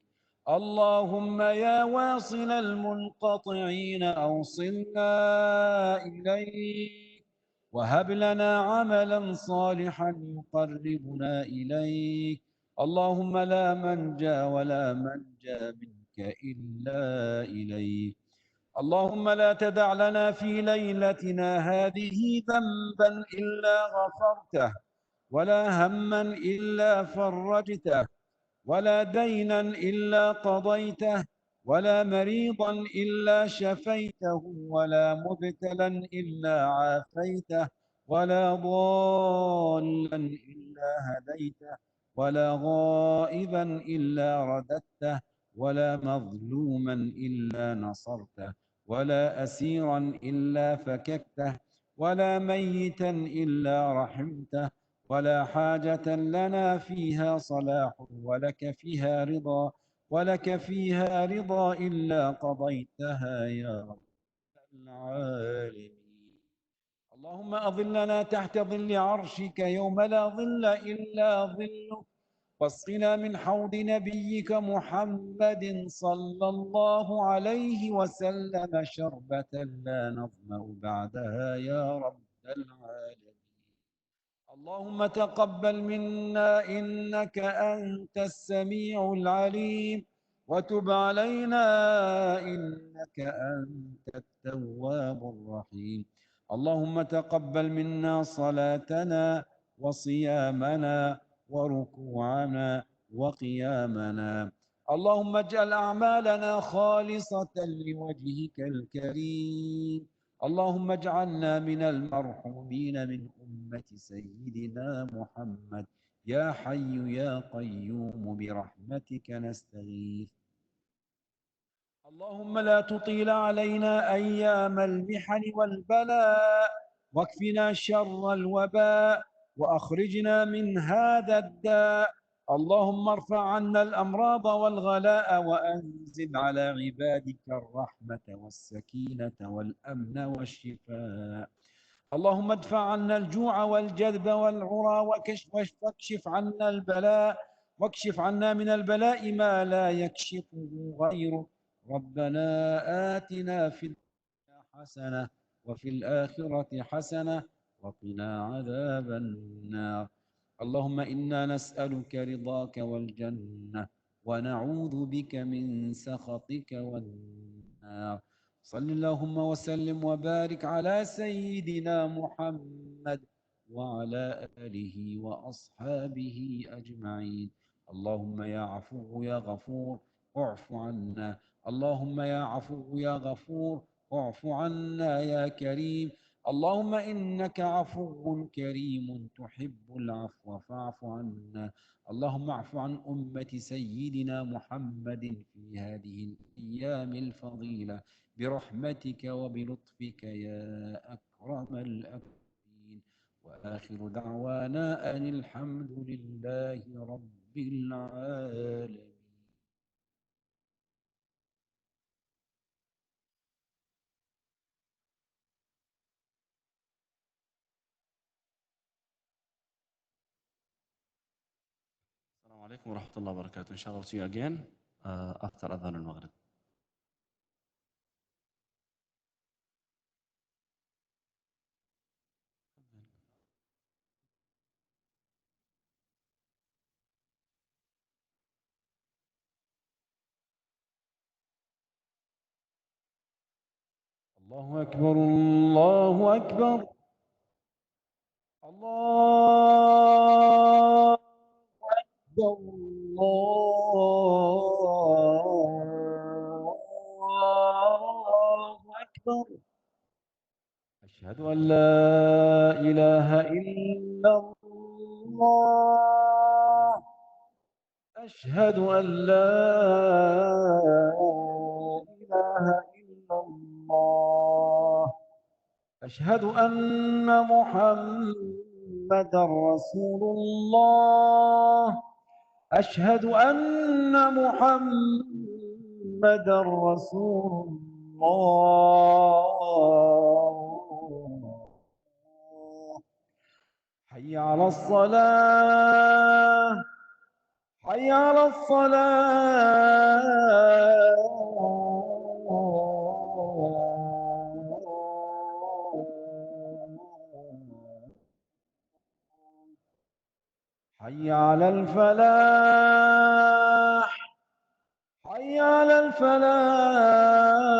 اللهم يا واصل المنقطعين أوصلنا إليك، وهب لنا عملا صالحا يقربنا إليك. اللهم لا منجا ولا منجا منك إلا إليك. اللهم لا تدع لنا في ليلتنا هذه ذنبا إلا غفرته، ولا هما إلا فرجته، ولا دينا إلا قضيته، ولا مريضا إلا شفيته، ولا مبتلا إلا عافيته، ولا ضالا إلا هديته، ولا غائبا إلا رددته، ولا مظلوما إلا نصرته، ولا أسيرا إلا فككته، ولا ميتا إلا رحمته، ولا حاجة لنا فيها صلاح ولك فيها رضا إلا قضيتها يا رب العالمين. اللهم أظلنا تحت ظل عرشك يوم لا ظل إلا ظلك، واسقنا من حوض نبيك محمد صلى الله عليه وسلم شربة لا نظمأ بعدها يا رب العالمين. اللهم تقبل منا إنك أنت السميع العليم، وتب علينا إنك أنت التواب الرحيم. اللهم تقبل منا صلاتنا وصيامنا وركوعنا وقيامنا. اللهم اجعل أعمالنا خالصة لوجهك الكريم. اللهم اجعلنا من المرحومين من أمة سيدنا محمد. يا حي يا قيوم برحمتك نستغيث. اللهم لا تطيل علينا أيام المحن والبلاء، واكفنا شر الوباء، وأخرجنا من هذا الداء. اللهم ارفع عنا الأمراض والغلاء، وأنزل على عبادك الرحمة والسكينة والأمن والشفاء. اللهم ادفع عنا الجوع والجذب والعرى، واكشف عنا البلاء، واكشف عنا من البلاء ما لا يكشفه غيرك. ربنا آتنا في الدنيا حسنة وفي الآخرة حسنة وقنا عذاب النار. اللهم إنا نسألك رضاك والجنة ونعوذ بك من سخطك والنار. صل اللهم وسلم وبارك على سيدنا محمد وعلى آله وأصحابه أجمعين. اللهم يا عفو يا غفور اعف عنا. اللهم يا عفو يا غفور اعف عنا يا كريم. اللهم إنك عفو كريم تحب العفو فاعف عنا. اللهم اعف عن أمة سيدنا محمد في هذه الأيام الفضيلة برحمتك وبلطفك يا أكرم الأكرمين. وآخر دعوانا أن الحمد لله رب العالمين. السلام عليكم ورحمة الله وبركاته. إن شاء الله see you again after أذان المغرب. الله أكبر الله أكبر الله أكبر الله أكبر. أشهد أن لا إله إلا الله. أشهد أن لا إله إلا الله. أشهد أن محمدا رسول الله. أشهد أن محمدا رسول الله. حي على الصلاة حي على الصلاة. حي على الفلاح حي على الفلاح.